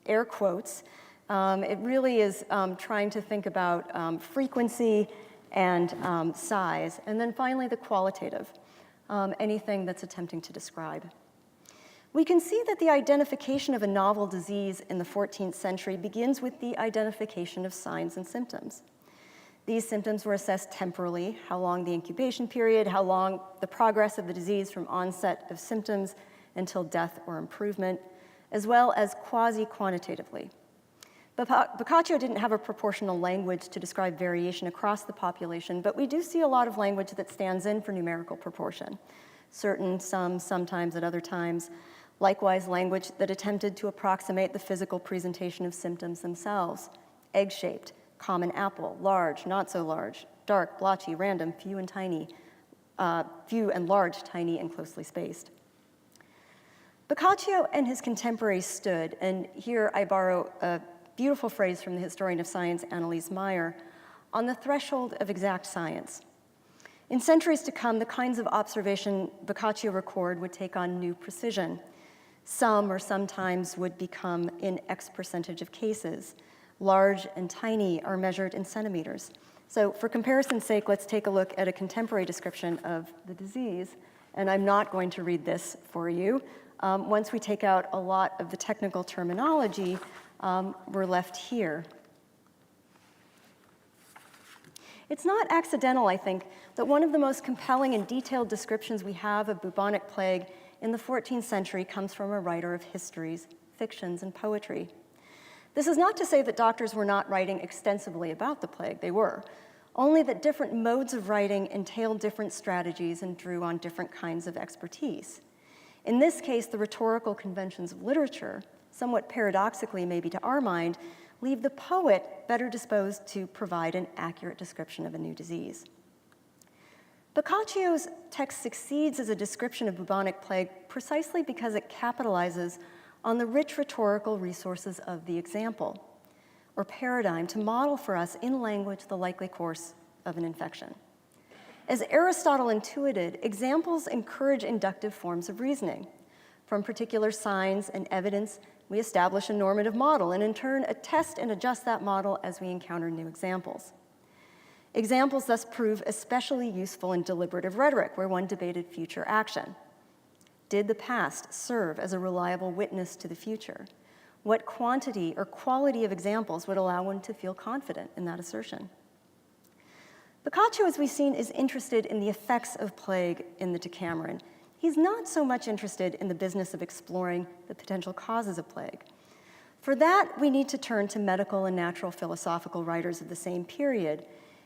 air quotes. It really is trying to think about frequency and size. And then finally, the qualitative, anything that's attempting to describe. We can see that the identification of a novel disease in the 14th century begins with the identification of signs and symptoms. These symptoms were assessed temporally, how long the incubation period, how long the progress of the disease from onset of symptoms until death or improvement, as well as quasi-quantitatively. Boccaccio didn't have a proportional language to describe variation across the population, but we do see a lot of language that stands in for numerical proportion. Certain, some, sometimes, at other times. Likewise, language that attempted to approximate the physical presentation of symptoms themselves. Egg-shaped, common apple, large, not so large, dark, blotchy, random, few and large, tiny, and closely spaced. Boccaccio and his contemporaries stood, and here I borrow a beautiful phrase from the historian of science, Anneliese Meyer, on the threshold of exact science. In centuries to come, the kinds of observation Boccaccio recorded would take on new precision. Some or sometimes would become in X percentage of cases. Large and tiny are measured in centimeters. So for comparison's sake, let's take a look at a contemporary description of the disease. And I'm not going to read this for you. Once we take out a lot of the technical terminology, we're left here. It's not accidental, I think, that one of the most compelling and detailed descriptions we have of bubonic plague in the 14th century comes from a writer of histories, fictions, and poetry. This is not to say that doctors were not writing extensively about the plague, they were, only that different modes of writing entailed different strategies and drew on different kinds of expertise. In this case, the rhetorical conventions of literature, somewhat paradoxically maybe to our mind, leave the poet better disposed to provide an accurate description of a new disease. Boccaccio's text succeeds as a description of bubonic plague precisely because it capitalizes on the rich rhetorical resources of the example, or paradigm, to model for us in language the likely course of an infection. As Aristotle intuited, examples encourage inductive forms of reasoning. From particular signs and evidence, we establish a normative model, and in turn, attest and adjust that model as we encounter new examples. Examples thus prove especially useful in deliberative rhetoric, where one debated future action. Did the past serve as a reliable witness to the future? What quantity or quality of examples would allow one to feel confident in that assertion? Boccaccio, as we've seen, is interested in the effects of plague in the Decameron. He's not so much interested in the business of exploring the potential causes of plague. For that, we need to turn to medical and natural philosophical writers of the same period.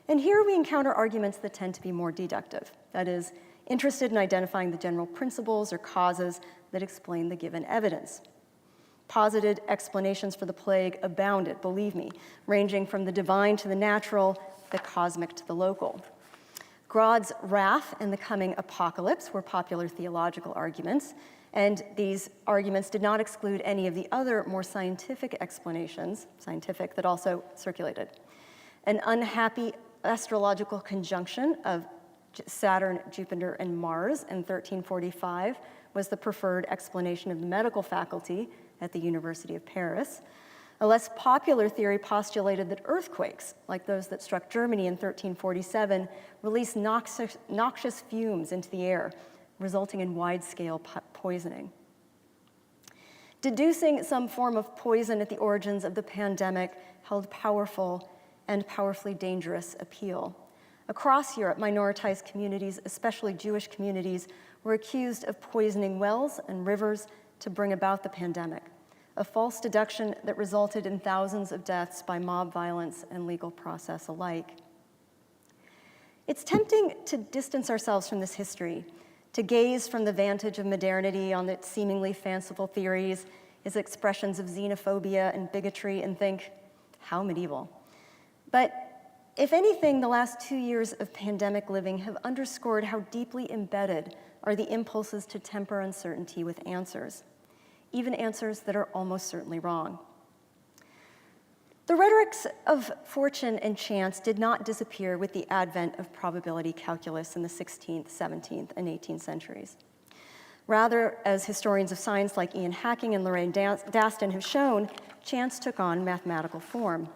And here we encounter arguments that tend to be more deductive, that is, interested in identifying the general principles or causes that explain the given evidence. Posited explanations for the plague abounded, believe me, ranging from the divine to the natural, the cosmic to the local. God's wrath and the coming apocalypse were popular theological arguments, and these arguments did not exclude any of the other more scientific explanations, that also circulated. An unhappy astrological conjunction of Saturn, Jupiter, and Mars in 1345 was the preferred explanation of the medical faculty at the University of Paris. A less popular theory postulated that earthquakes, like those that struck Germany in 1347, released noxious fumes into the air, resulting in wide-scale poisoning. Deducing some form of poison at the origins of the pandemic held powerful and powerfully dangerous appeal. Across Europe, minoritized communities, especially Jewish communities, were accused of poisoning wells and rivers to bring about the pandemic, a false deduction that resulted in thousands of deaths by mob violence and legal process alike. It's tempting to distance ourselves from this history, to gaze from the vantage of modernity on its seemingly fanciful theories, its expressions of xenophobia and bigotry, and think, how medieval. But if anything, the last 2 years of pandemic living have underscored how deeply embedded are the impulses to temper uncertainty with answers, even answers that are almost certainly wrong. The rhetorics of fortune and chance did not disappear with the advent of probability calculus in the 16th, 17th, and 18th centuries. Rather, as historians of science like Ian Hacking and Lorraine Daston have shown, chance took on mathematical form.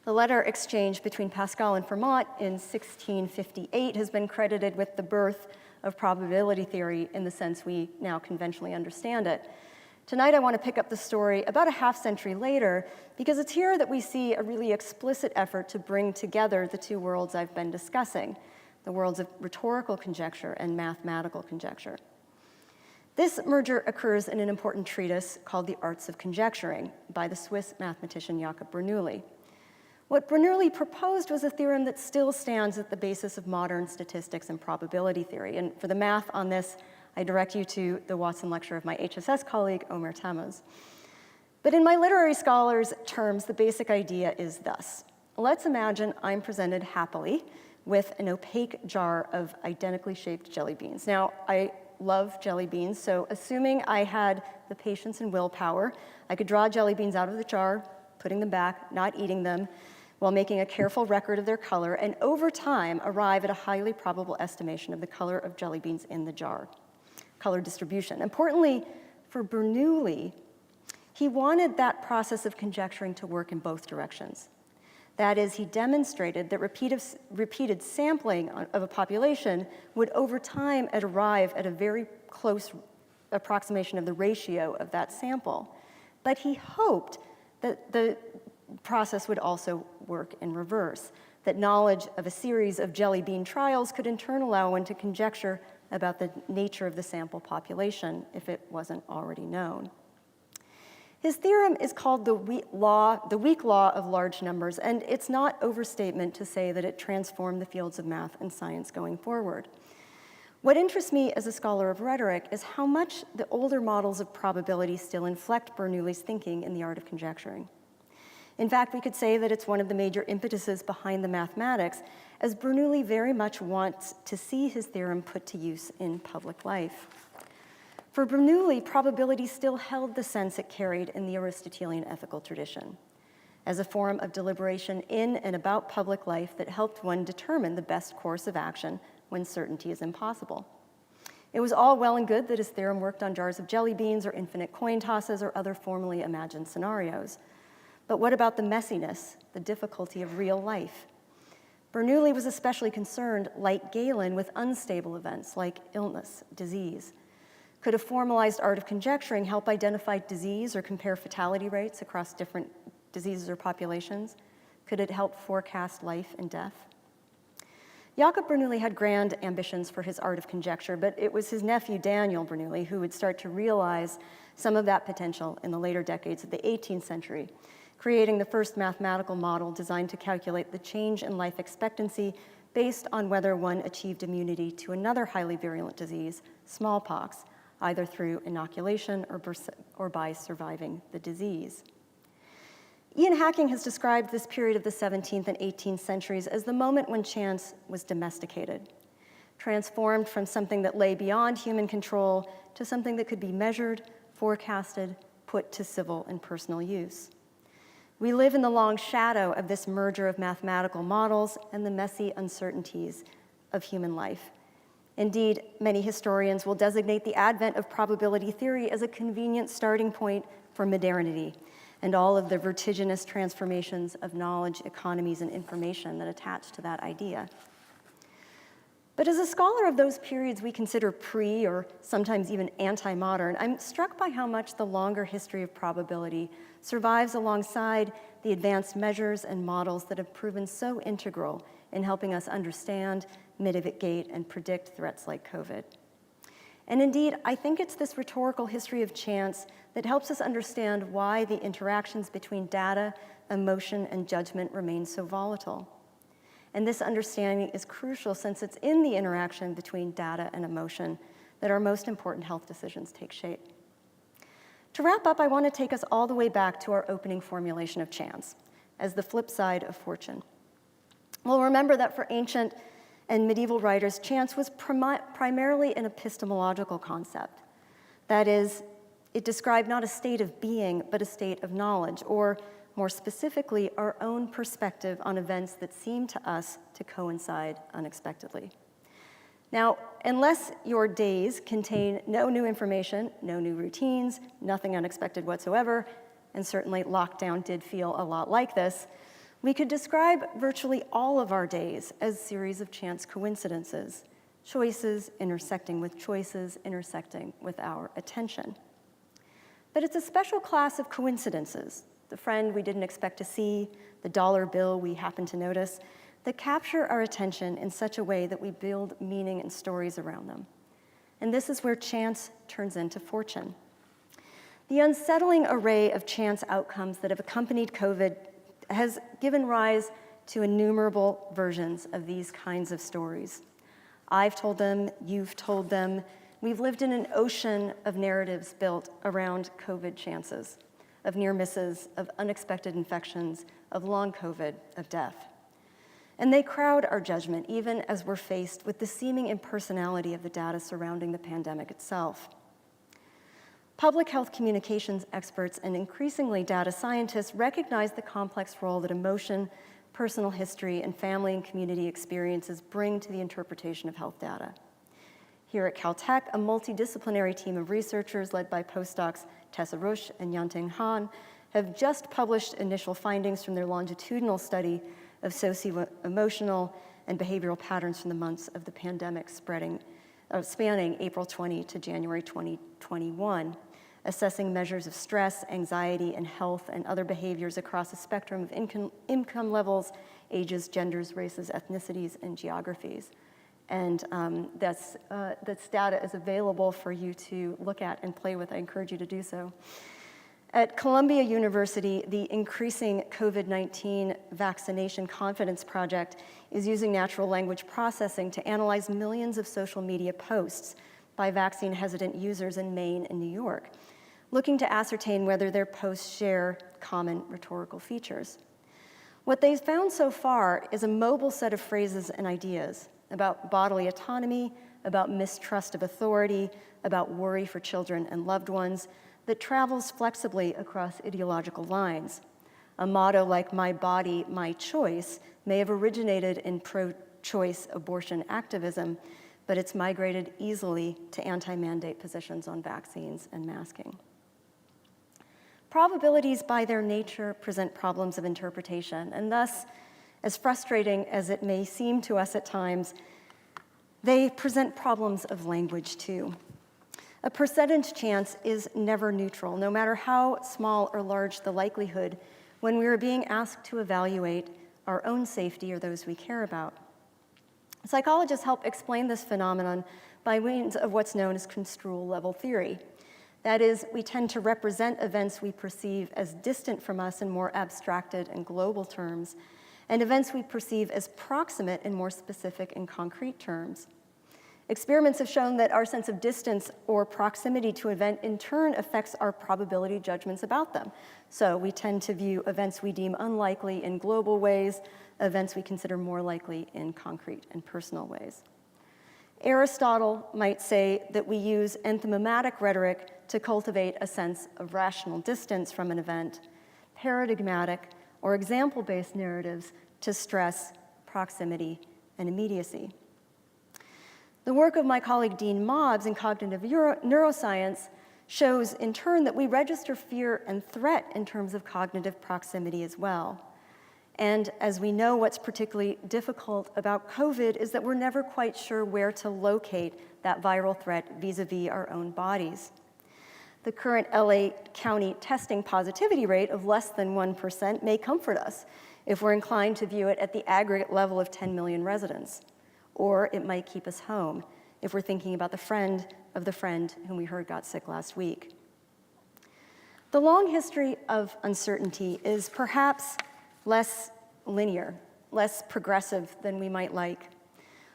The letter exchange between Pascal and Fermat in 1658 has been credited with the birth of probability theory in the sense we now conventionally understand it. Tonight, I want to pick up the story about a half century later because it's here that we see a really explicit effort to bring together the two worlds I've been discussing, the worlds of rhetorical conjecture and mathematical conjecture. This merger occurs in an important treatise called The Arts of Conjecturing by the Swiss mathematician Jakob Bernoulli. What Bernoulli proposed was a theorem that still stands at the basis of modern statistics and probability theory. And for the math on this, I direct you to the Watson lecture of my HSS colleague, Omer Tammuz. But in my literary scholars' terms, the basic idea is thus. Let's imagine I'm presented happily with an opaque jar of identically shaped jelly beans. Now, I love jelly beans, so assuming I had the patience and willpower, I could draw jelly beans out of the jar, putting them back, not eating them, while making a careful record of their color, and over time arrive at a highly probable estimation of the color of jelly beans in the jar, color distribution. Importantly, for Bernoulli, he wanted that process of conjecturing to work in both directions. That is, he demonstrated that repeated sampling of a population would over time arrive at a very close approximation of the ratio of that sample. But he hoped that the process would also work in reverse, that knowledge of a series of jelly bean trials could in turn allow one to conjecture about the nature of the sample population if it wasn't already known. His theorem is called the weak law of large numbers, and it's not overstatement to say that it transformed the fields of math and science going forward. What interests me as a scholar of rhetoric is how much the older models of probability still inflect Bernoulli's thinking in the art of conjecturing. In fact, we could say that it's one of the major impetuses behind the mathematics, as Bernoulli very much wants to see his theorem put to use in public life. For Bernoulli, probability still held the sense it carried in the Aristotelian ethical tradition, as a form of deliberation in and about public life that helped one determine the best course of action when certainty is impossible. It was all well and good that his theorem worked on jars of jelly beans or infinite coin tosses or other formally imagined scenarios. But what about the messiness, the difficulty of real life? Bernoulli was especially concerned, like Galen, with unstable events like illness, disease. Could a formalized art of conjecturing help identify disease or compare fatality rates across different diseases or populations? Could it help forecast life and death? Jakob Bernoulli had grand ambitions for his art of conjecture, but it was his nephew Daniel Bernoulli who would start to realize some of that potential in the later decades of the 18th century, creating the first mathematical model designed to calculate the change in life expectancy based on whether one achieved immunity to another highly virulent disease, smallpox, either through inoculation or by surviving the disease. Ian Hacking has described this period of the 17th and 18th centuries as the moment when chance was domesticated, transformed from something that lay beyond human control to something that could be measured, forecasted, put to civil and personal use. We live in the long shadow of this merger of mathematical models and the messy uncertainties of human life. Indeed, many historians will designate the advent of probability theory as a convenient starting point for modernity and all of the vertiginous transformations of knowledge, economies, and information that attach to that idea. But as a scholar of those periods we consider pre or sometimes even anti-modern, I'm struck by how much the longer history of probability survives alongside the advanced measures and models that have proven so integral in helping us understand, mitigate, and predict threats like COVID. And indeed, I think it's this rhetorical history of chance that helps us understand why the interactions between data, emotion, and judgment remain so volatile. And this understanding is crucial since it's in the interaction between data and emotion that our most important health decisions take shape. To wrap up, I want to take us all the way back to our opening formulation of chance as the flip side of fortune. Well, remember that for ancient and medieval writers, chance was primarily an epistemological concept. That is, it described not a state of being, but a state of knowledge, or more specifically, our own perspective on events that seem to us to coincide unexpectedly. Now, unless your days contain no new information, no new routines, nothing unexpected whatsoever, and certainly lockdown did feel a lot like this, we could describe virtually all of our days as series of chance coincidences, choices intersecting with choices intersecting with our attention. But it's a special class of coincidences, the friend we didn't expect to see, the dollar bill we happened to notice, that capture our attention in such a way that we build meaning and stories around them. And this is where chance turns into fortune. The unsettling array of chance outcomes that have accompanied COVID has given rise to innumerable versions of these kinds of stories. I've told them, you've told them. We've lived in an ocean of narratives built around COVID chances, of near misses, of unexpected infections, of long COVID, of death. And they crowd our judgment even as we're faced with the seeming impersonality of the data surrounding the pandemic itself. Public health communications experts and increasingly data scientists recognize the complex role that emotion, personal history, and family and community experiences bring to the interpretation of health data. Here at Caltech, a multidisciplinary team of researchers led by postdocs Tessa Rush and Yanting Han have just published initial findings from their longitudinal study of socio-emotional and behavioral patterns from the months of the pandemic spanning April 20 to January 2021, assessing measures of stress, anxiety, and health and other behaviors across a spectrum of income levels, ages, genders, races, ethnicities, and geographies. And this data is available for you to look at and play with. I encourage you to do so. At Columbia University, the Increasing COVID-19 Vaccination Confidence Project is using natural language processing to analyze millions of social media posts by vaccine-hesitant users in Maine and New York, looking to ascertain whether their posts share common rhetorical features. What they've found so far is a mobile set of phrases and ideas about bodily autonomy, about mistrust of authority, about worry for children and loved ones, that travels flexibly across ideological lines. A motto like "my body, my choice" may have originated in pro-choice abortion activism, but it's migrated easily to anti-mandate positions on vaccines and masking. Probabilities by their nature present problems of interpretation, and thus, as frustrating as it may seem to us at times, they present problems of language too. A percentage chance is never neutral, no matter how small or large the likelihood when we are being asked to evaluate our own safety or those we care about. Psychologists help explain this phenomenon by means of what's known as construal level theory. That is, we tend to represent events we perceive as distant from us in more abstracted and global terms, and events we perceive as proximate in more specific and concrete terms. Experiments have shown that our sense of distance or proximity to an event in turn affects our probability judgments about them. So we tend to view events we deem unlikely in global ways, events we consider more likely in concrete and personal ways. Aristotle might say that we use enthymematic rhetoric to cultivate a sense of rational distance from an event, paradigmatic or example-based narratives to stress proximity and immediacy. The work of my colleague Dean Mobbs in cognitive neuroscience shows in turn that we register fear and threat in terms of cognitive proximity as well. And as we know, what's particularly difficult about COVID is that we're never quite sure where to locate that viral threat vis-a-vis our own bodies. The current LA County testing positivity rate of less than 1% may comfort us if we're inclined to view it at the aggregate level of 10 million residents. Or it might keep us home if we're thinking about the friend of the friend whom we heard got sick last week. The long history of uncertainty is perhaps less linear less progressive than we might like.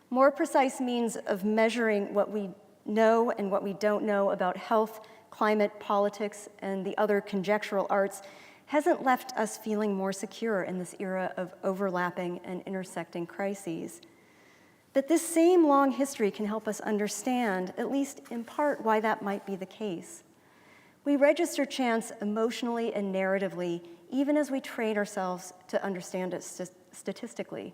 More precise means of measuring what we know and what we don't know about health, climate, politics, and the other conjectural arts hasn't left us feeling more secure in this era of overlapping and intersecting crises. But this same long history can help us understand, at least in part, why that might be the case. We register chance emotionally and narratively, even as we train ourselves to understand it statistically.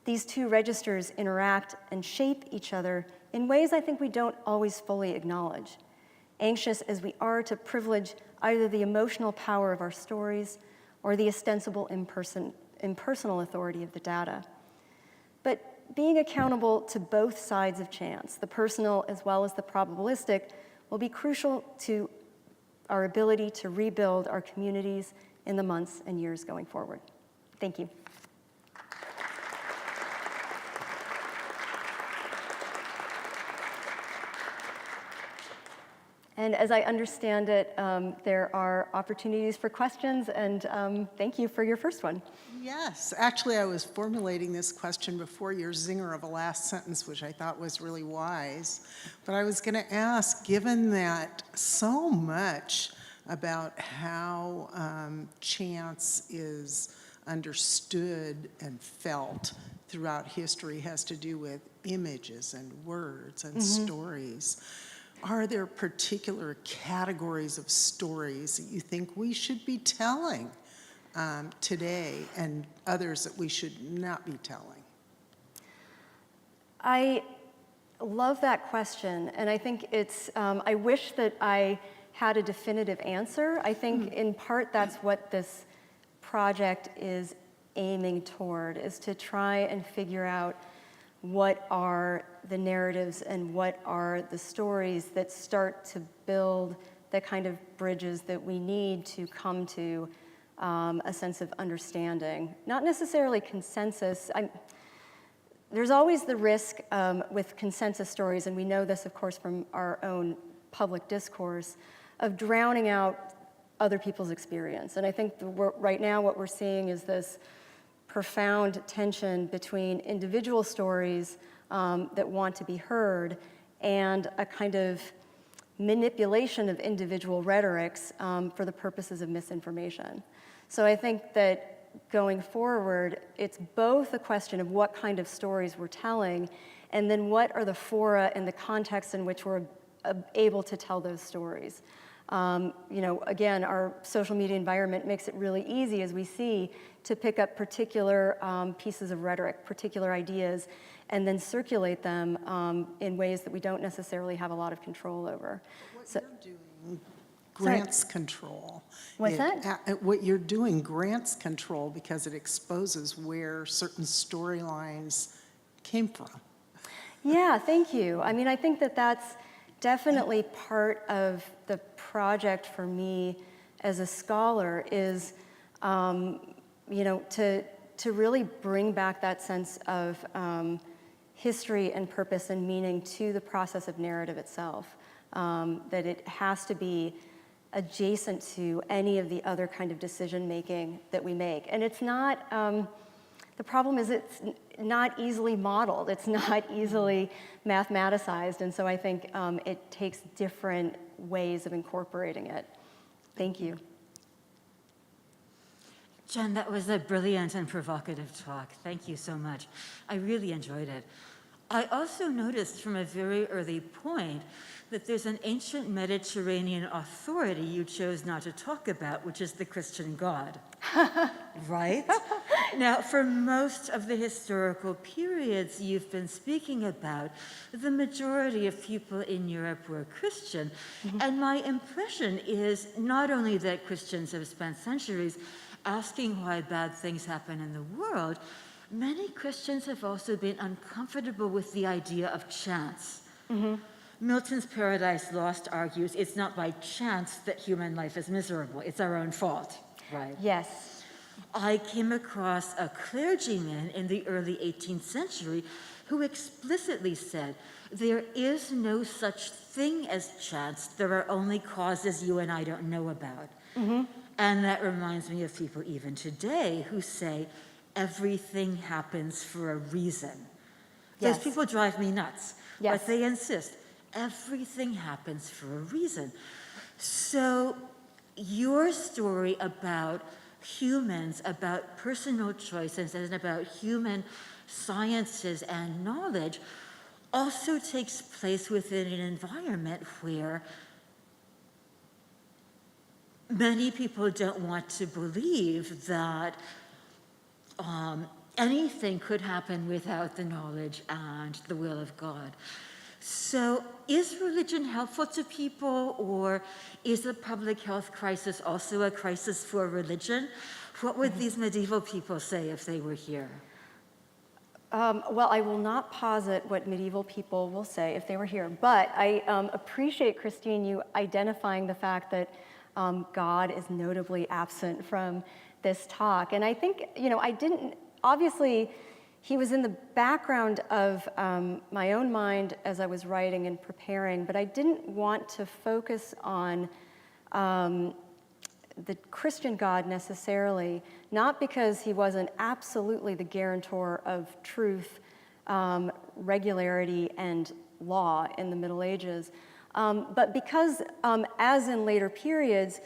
These two registers interact and shape each other in ways I think we don't always fully acknowledge, anxious as we are to privilege either the emotional power of our stories or the ostensible impersonal authority of the data. But being accountable to both sides of chance, the personal as well as the probabilistic, will be crucial to our ability to rebuild our communities in the months and years going forward. Thank you. And as I understand it, there are opportunities for questions, and thank you for your first one. Yes, actually I was formulating this question before your zinger of a last sentence, which I thought was really wise. But I was going to ask, given that so much about how chance is understood and felt throughout history has to do with images and words and stories, are there particular categories of stories that you think we should be telling today and others that we should not be telling? I love that question, and I think it's, I wish that I had a definitive answer. I think in part that's what this project is aiming toward, is to try and figure out what are the narratives and what are the stories that start to build the kind of bridges that we need to come to a sense of understanding. Not necessarily consensus. There's always the risk with consensus stories, and we know this, of course, from our own public discourse, of drowning out other people's experience. And I think right now what we're seeing is this profound tension between individual stories that want to be heard and a kind of manipulation of individual rhetorics for the purposes of misinformation. So I think that going forward, it's both a question of what kind of stories we're telling, and then what are the fora and the context in which we're able to tell those stories. Again, our social media environment makes it really easy, as we see, to pick up particular pieces of rhetoric, particular ideas, and then circulate them in ways that we don't necessarily have a lot of control over. What you're doing grants control. What's that? What you're doing grants control because it exposes where certain storylines came from. Yeah, thank you. I mean, I think that that's definitely part of the project for me as a scholar is, to really bring back that sense of history and purpose and meaning to the process of narrative itself. That it has to be adjacent to any of the other kind of decision making that we make. And it's not, the problem is it's not easily modeled. It's not easily mathematicized. And so I think it takes different ways of incorporating it. Thank you. Jen, that was a brilliant and provocative talk. Thank you so much. I really enjoyed it. I also noticed from a very early point that there's an ancient Mediterranean authority you chose not to talk about, which is the Christian God, right? Now, for most of the historical periods you've been speaking about, the majority of people in Europe were Christian. And my impression is not only that Christians have spent centuries asking why bad things happen in the world, many Christians have also been uncomfortable with the idea of chance. Milton's Paradise Lost argues it's not by chance that human life is miserable, it's our own fault, right? Yes. I came across a clergyman in the early 18th century who explicitly said, there is no such thing as chance, there are only causes you and I don't know about. And that reminds me of people even today who say, everything happens for a reason. Yes. Those people drive me nuts, Yes. but they insist everything happens for a reason. So your story about humans, about personal choices, and about human sciences and knowledge also takes place within an environment where many people don't want to believe that anything could happen without the knowledge and the will of God. So is religion helpful to people, or is the public health crisis also a crisis for religion? What would these medieval people say if they were here? Well, I will not posit what medieval people will say if they were here, but I appreciate, Christine, you identifying the fact that God is notably absent from this talk. And I think, obviously, he was in the background of my own mind as I was writing and preparing, but I didn't want to focus on the Christian God necessarily, not because he wasn't absolutely the guarantor of truth, regularity, and law in the Middle Ages, but because, as in later periods,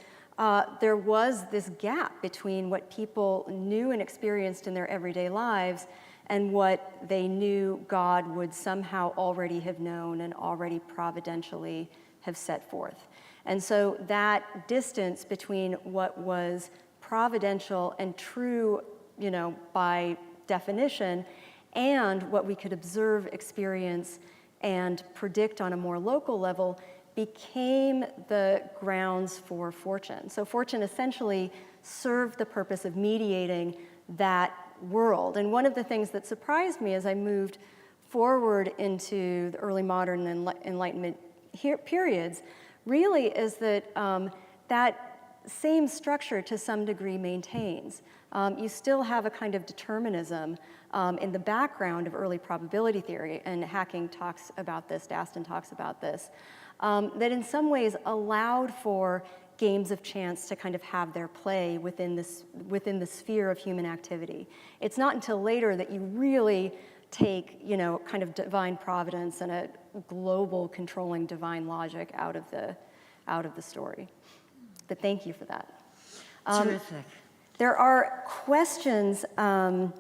there was this gap between what people knew and experienced in their everyday lives and what they knew God would somehow already have known and already providentially have set forth. And so that distance between what was providential and true, by definition, and what we could observe, experience, and predict on a more local level became the grounds for fortune. So fortune essentially served the purpose of mediating that world. And one of the things that surprised me as I moved forward into the early modern and Enlightenment periods really is that that same structure to some degree maintains. You still have a kind of determinism in the background of early probability theory, and Hacking talks about this, Daston talks about this, that in some ways allowed for games of chance to kind of have their play within the sphere of human activity. It's not until later that you really take, kind of divine providence and a global controlling divine logic out of the story. But thank you for that. Terrific. There are questions. There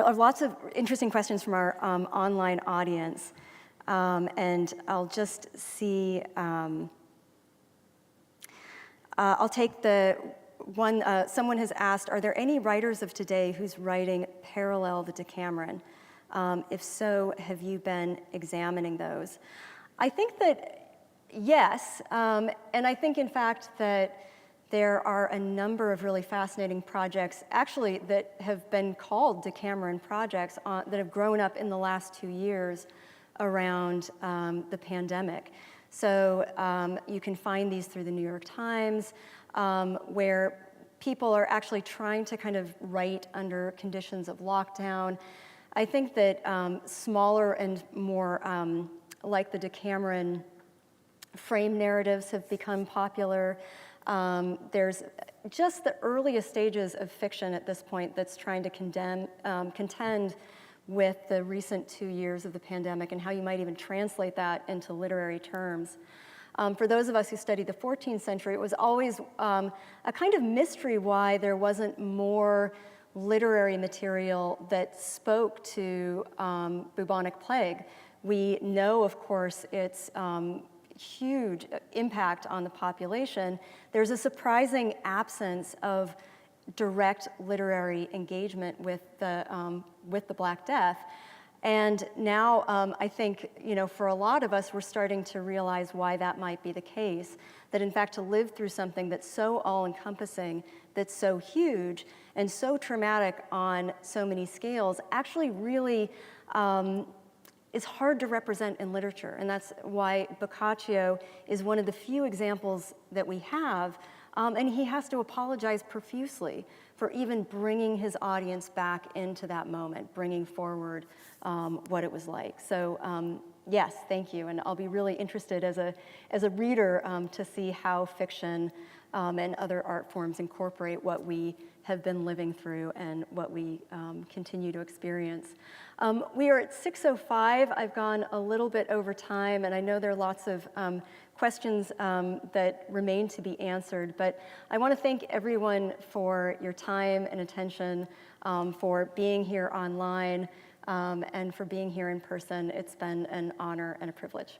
are lots of interesting questions from our online audience. And I'll just see, I'll take the one, someone has asked, are there any writers of today whose writing parallel the Decameron? If so, have you been examining those? I think that yes, and I think in fact that there are a number of really fascinating projects, actually, that have been called Decameron projects that have grown up in the last 2 years around the pandemic. So you can find these through the New York Times, where people are actually trying to kind of write under conditions of lockdown. I think that smaller and more like the Decameron frame narratives have become popular. There's just the earliest stages of fiction at this point that's trying to contend with the recent 2 years of the pandemic and how you might even translate that into literary terms. For those of us who studied the 14th century, it was always a kind of mystery why there wasn't more literary material that spoke to bubonic plague. We know, of course, its huge impact on the population. There's a surprising absence of direct literary engagement with the Black Death. And now I think, for a lot of us, we're starting to realize why that might be the case, that in fact to live through something that's so all-encompassing, that's so huge, and so traumatic on so many scales actually really is hard to represent in literature. And that's why Boccaccio is one of the few examples that we have, and he has to apologize profusely for even bringing his audience back into that moment, bringing forward what it was like. So Yes, thank you. And I'll be really interested as a reader to see how fiction and other art forms incorporate what we have been living through and what we continue to experience. We are at 6:05. I've gone a little bit over time, and I know there are lots of questions that remain to be answered, but I want to thank everyone for your time and attention, for being here online, and for being here in person. It's been an honor and a privilege.